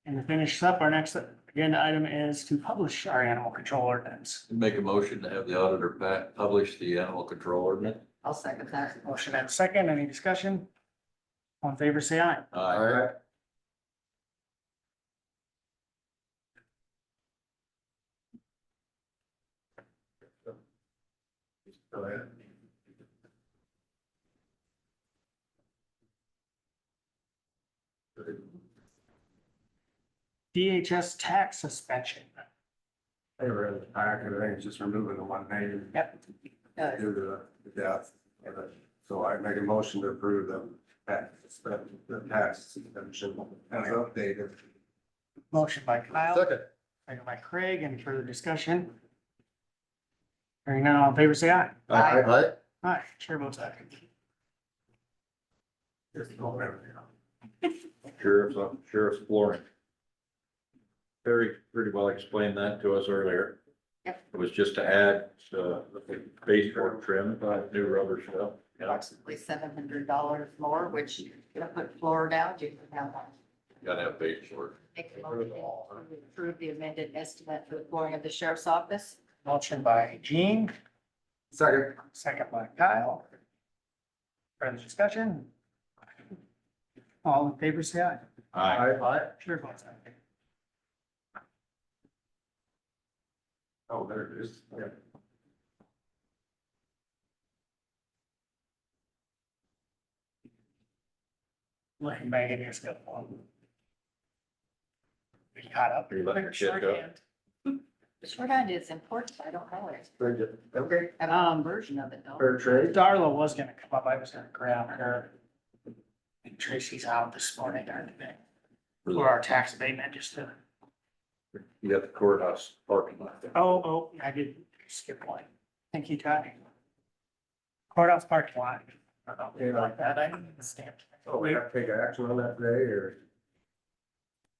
And to finish up, our next agenda item is to publish our animal control ordinance. make a motion to have the auditor publish the animal control ordinance. I'll second that. Motion and second, any discussion? All in favor, say aye. Aye. Go ahead. DHS tax suspension. I read the packet, I think it's just removing the one name Yep. due to the death. So I make a motion to approve the tax suspension as updated. Motion by Kyle, Second. second by Craig, any further discussion? Hearing none, all in favor, say aye. Aye. Aye. Aye, chair votes aye. Just go everything. Sheriff's flooring. Terry pretty well explained that to us earlier. Yep. It was just to add, baseboard trim, new rubber stuff. Yeah, Approximately $700 more, which you put floor down, you can have one. gotta have baseboard. Make the motion to approve the amended estimate for the flooring of the sheriff's office. Motion by Gene, Second. second by Kyle. Further discussion? All in favor, say aye. Aye. Chair votes aye. Oh, there it is. Yeah. Looking back at your skill. We caught up. Are you letting your kid go? Shorthand is important. I don't know it. Very good. Okay. I have a version of it though. Fair trade. Darla was gonna come up, I was gonna grab her. And Tracy's out this morning, darn it. For our tax abatement, just to, You got the courthouse parking lot there. oh, I did skip one. Thank you, Ty. Courthouse parking lot. I don't know, like that, I didn't stamp. Oh, we have to take action on that today or?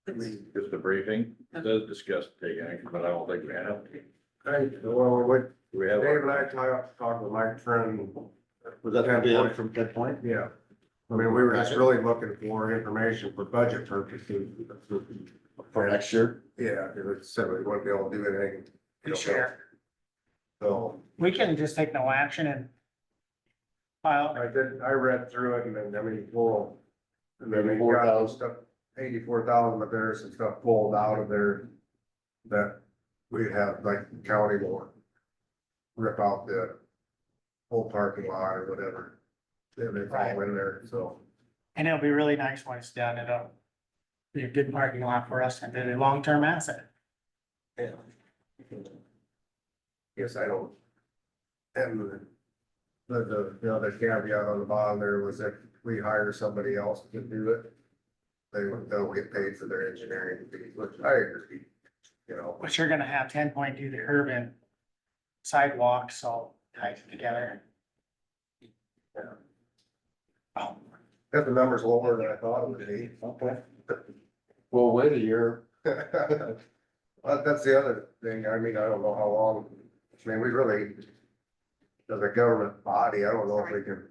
Just a briefing, it does discuss taking action, but I don't think we have. Well, what, We have. Dave and I talked with Mike Trent. Was that gonna be it from that point? Yeah. I mean, we were just really looking for information for budget purposes. For next year? Yeah, because it said we wouldn't be able to do anything. Sure. So We can just take no action and file. I read through it and then, I mean, well. And then we got 84,000. stuff, 84,000, but there's some stuff pulled out of there that we have, like, the county will rip out the whole parking lot or whatever. They fall in there, so. And it'll be really nice when it's done. It'll be a good parking lot for us and a long-term asset. Yeah. Yes, I don't. And the other caveat on the bottom there was if we hire somebody else to do it, they'll get paid for their engineering fees, which I agree, you know. But you're gonna have 10 do the curb and sidewalk, so ties it together. Yeah. Oh, If the number's lower than I thought it would be. Okay. Well, wait a year. But that's the other thing, I mean, I don't know how long, I mean, we really, as a government body, I don't know if we can.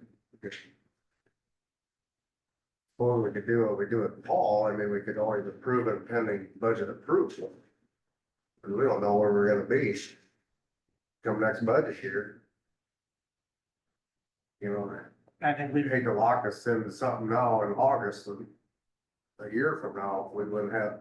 Well, we could do what we do at fall, I mean, we could always approve it pending budget approval. Cause we don't know where we're gonna be come next budget year. You know, I think we'd we, hate to lock us into something now in August and a year from now, we wouldn't have,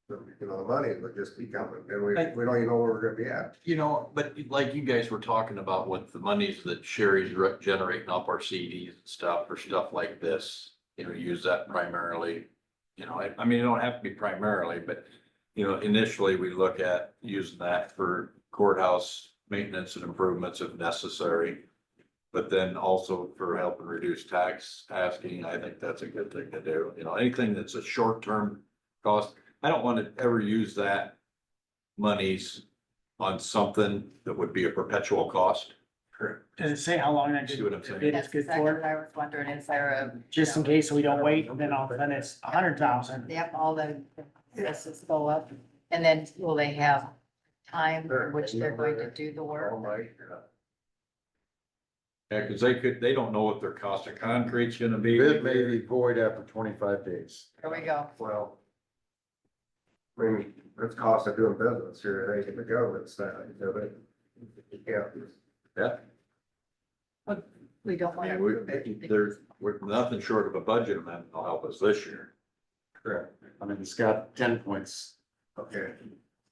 the money would just be coming, and we don't even know where we're gonna be at. You know, but like you guys were talking about with the monies that Sherry's generating off our CDs and stuff for stuff like this, you know, use that primarily. You know, I mean, it don't have to be primarily, but, you know, initially we look at using that for courthouse maintenance and improvements if necessary. But then also for helping reduce tax asking, I think that's a good thing to do. You know, anything that's a short-term cost, I don't want to ever use that monies on something that would be a perpetual cost. Does it say how long that See what I'm saying? bid is That's good exactly what for? I was wondering, is there a? Just in case we don't wait, then all of a sudden it's 100,000. Yep, all the prices go up, and then will they have time in which they're going to do the work? Oh, my God. Yeah, cause they don't know what their cost of concrete's gonna be. Bid may be void after 25 days. Here we go. Well, I mean, it's cost of doing business here, I think the government's that, you know, Yeah, We don't I want mean, to. we're nothing short of a budget amendment will help us this year. correct, I mean, it's got 10 points okay.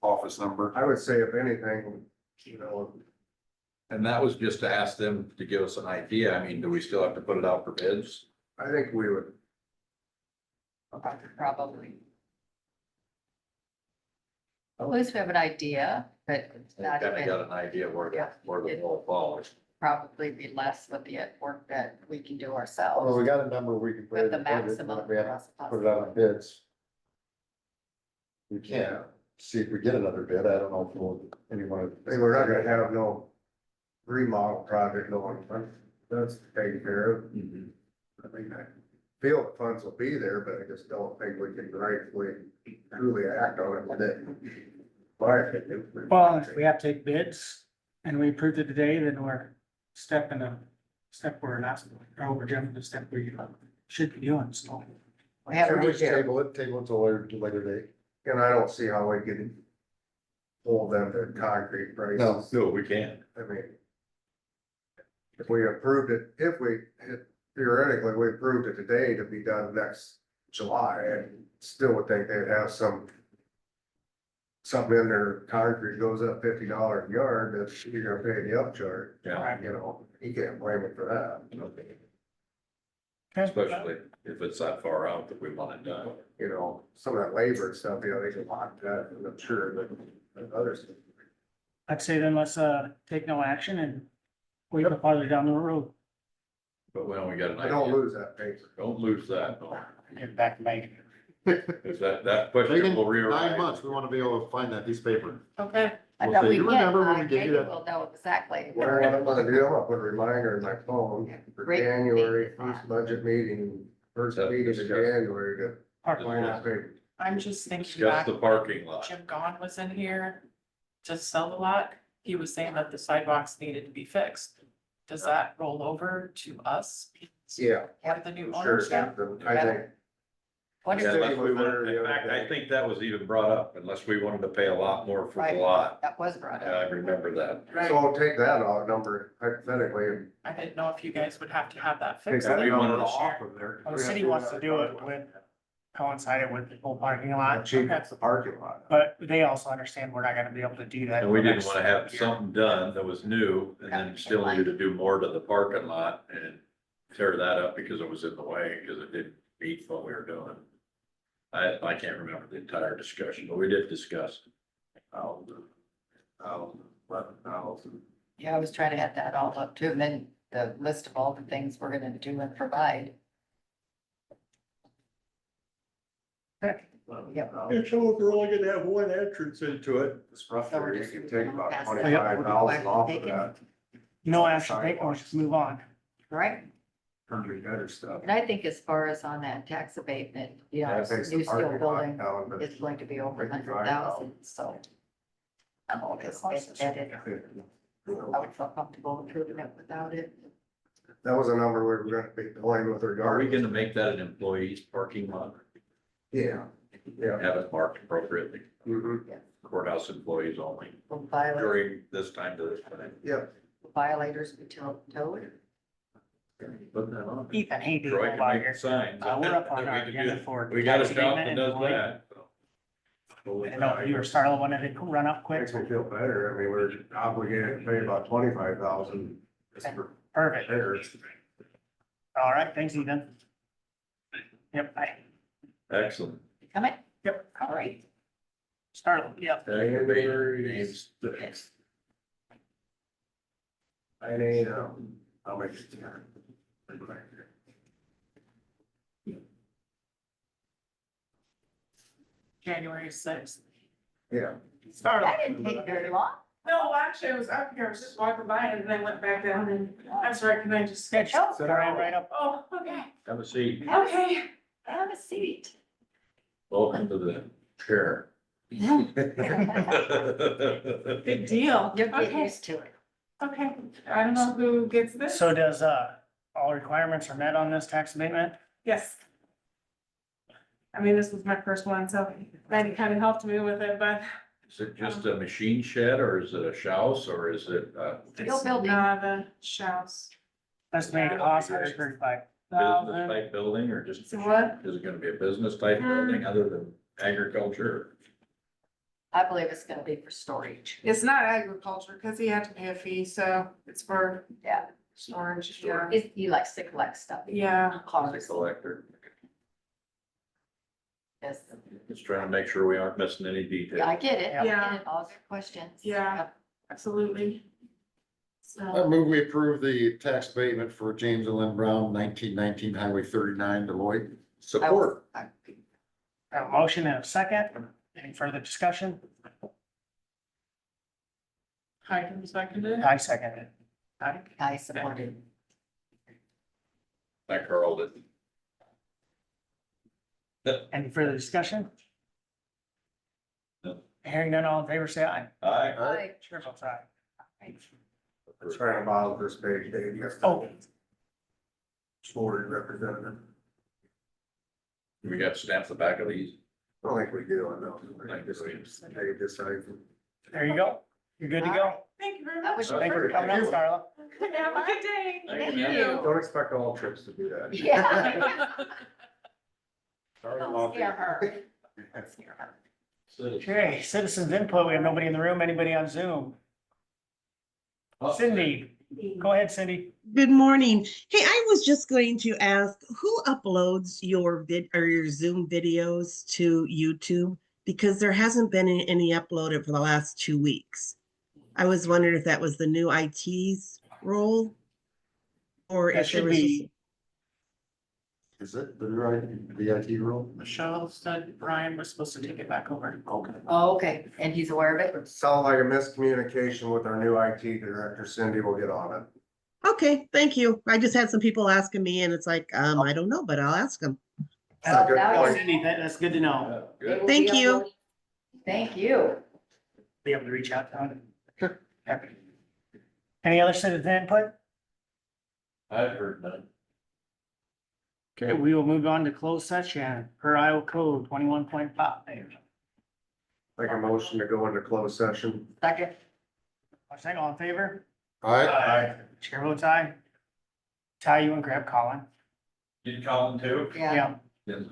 office number. I would say if anything, you know, And that was just to ask them to give us an idea. I mean, do we still have to put it out for bids? I think we would, Probably. At least we have an idea, but it's We've not kind of even, got an idea Yeah. where the ball falls. probably be less with the work that we can do Well, ourselves. we got a number we can put in With the the budget, maximum. but we have to put it out on bids. We yeah, can see if we get another bid. I don't know if we'll, anyone. I mean, we're not gonna have no remodel project going, that's taken care of. I mean, I feel the funds will be there, but I just don't think we can rightfully truly act on it today. My opinion. Well, if we have to take bids and we approved it today, then we're stepping a step we're not, or we're jumping the step we should be doing, so. We have, And we Just can't, table it till later date. and I don't see how we can hold them to concrete prices. No, we can't. I mean, if we approved it, theoretically, we approved it today to be done next July, and still would think they'd have something in their concrete goes up $50 a yard, that you're gonna pay the upcharge. Yeah. You know, you can't blame it for that, Especially if it's that far out that we want it done. you know, some of that labor and stuff, you know, they can lock that, and I'm sure that others. I'd say then let's, take no action and wait till farther down the road, But when we got an I don't idea, lose that paper. don't lose that. get back to Megan. Cause that question Megan, will 9 rearise. months, we want to be able to find that piece of paper. Okay, I Well, know so we you get, remember when we gave you Megan that- will know exactly. What I'm gonna do, I'm gonna put a reminder in my phone for Great. January, first budget meeting, first meeting in January to. Park find lot. that paper. I'm just thinking Discuss back, the parking lot. Jim Gahn was in here to sell the lot. He was saying that the sidewalks needed to be fixed. Does that roll over to us? Yeah, Part of the new I'm sure, ownership? I think, What Yeah, is, unless we was there wanted- the In other fact, I day. think that was even brought up, unless we wanted to pay a lot more for the Right. lot. that was brought Yeah, up. I remember that. Right, so I'll take that off number hypothetically and. I didn't know if you guys would have to have that take fixed. that we then wanted number this year. off of there. Well, the city wants to do it with, coincided with the whole parking lot, Cheap, it's the parking lot. but they also understand we're not gonna be able to do that. And we for didn't next wanna have year. something done that was new and then still needed to do more to the parking lot and tear that up because it was in the way, because it didn't meet what we were doing. I can't remember the entire discussion, but we did discuss. Yeah, I was trying to add that all up too, and then the list of all the things we're gonna do and provide. Yep. And so we're only gonna have one entrance into it. It's rough, So we're you just can take about gonna pass that. 25,000 off of that. No action taken, let's just move on. Right, Country gutter stuff. and I think as far as on that tax abatement, you know, That takes the new steel parking lot building down, but- is going to be over 100,000, so. I'm always, I would feel comfortable approving it without it. That was a number we were gonna be playing with Are we regardless. gonna make that an employee's parking lot? Yeah, yeah. Have it marked appropriately, Mhm. courthouse employees only Will violators, during this time to this time. Yep. violators be towed? Put that on. Ethan, hey, do Troy over can make here. the signs. We're up on that our we can do. agenda for. We got a tax shop abatement that and does employee. that. so. I know you were starting one that did run up quick. Makes me feel better. I mean, we're obligated to pay about 25,000 for Perfect. repairs. All right, thanks, Ethan. Yep, I, Excellent. Coming? Yep. All right. start, yep. January 6th. I'll make it. January sixth. Yeah. That didn't take very long. No, actually, I was up here, I was just walking by and then I went back down and I'm sorry, can I just sketch? Oh, Sit right up. Oh, okay, Have a seat. okay. have a seat. Welcome to the chair. Big deal. You'll get Okay, used to it. okay. I don't know who gets this. So does, all requirements are met on this tax abatement? Yes. I mean, this was my first one, so Betty kind of helped me with it, but. Is it just a machine shed or is it a house or is it a Steel building. Not a house. Estimated cost, 135. business type building or just? So what? Is it gonna be a business type building other than agriculture? I believe it's gonna be for storage. It's not agriculture, cause he had to pay a fee, so it's for Yeah, storage, yeah. you like to collect stuff. Yeah. As a Cars. collector, Yes. just trying to make sure we aren't missing any details. Yeah, I get it. I Yeah. get it. All good questions. Yeah. Absolutely. I So, move we approve the tax abatement for James and Lynn Brown, 1919 Highway 39, Deloitte. Support. Have a motion and a second. Any further discussion? Hyden seconded. I second it. Aye. I supported. I curled it. Any further discussion? No. Hearing none, all in favor, say aye. Aye. Aye. Chair votes aye. It's right on the bottom of this page, Dave. You got Oh. Florida representative. We got to stamp the back of these. I don't think we do, I know. I just, they decide. There you go. You're good to go. Thank you very That much. was Thank you for coming up, Starla. Have a good day. Thank you. Don't expect all trips to do that. Yeah. Sorry, Don't Lumpy. scare her. Don't scare her. Okay, citizens input. We have nobody in the room. Anybody on Zoom? Cindy, go ahead, Cindy. Good morning. Hey, I was just going to ask, who uploads your your Zoom videos to YouTube? Because there hasn't been any uploaded for the last 2 weeks. I was wondering if that was the new IT's role? Or That if there should was. be, Is it the right, the IT rule? Michelle said Brian was supposed to take it back over. Okay. Oh, okay. And he's aware of it? Sound like a miscommunication with our new IT director. Cindy will get on it. Okay, thank you. I just had some people asking me and it's like, I don't know, but I'll ask them. That's a good Now point. Cindy, that's good to know. They Good. will be Thank you. uploading. Thank you. Be able to reach out to him. Okay. Any other citizen input? I've heard none. Okay, we will move on to closed session per Iowa code 21.5. Make a motion to go into closed session. Second. Second, all in favor? Aye. Chair votes aye. Ty, you and grab Colin. Did Colin too? Yeah. Yeah. Yes.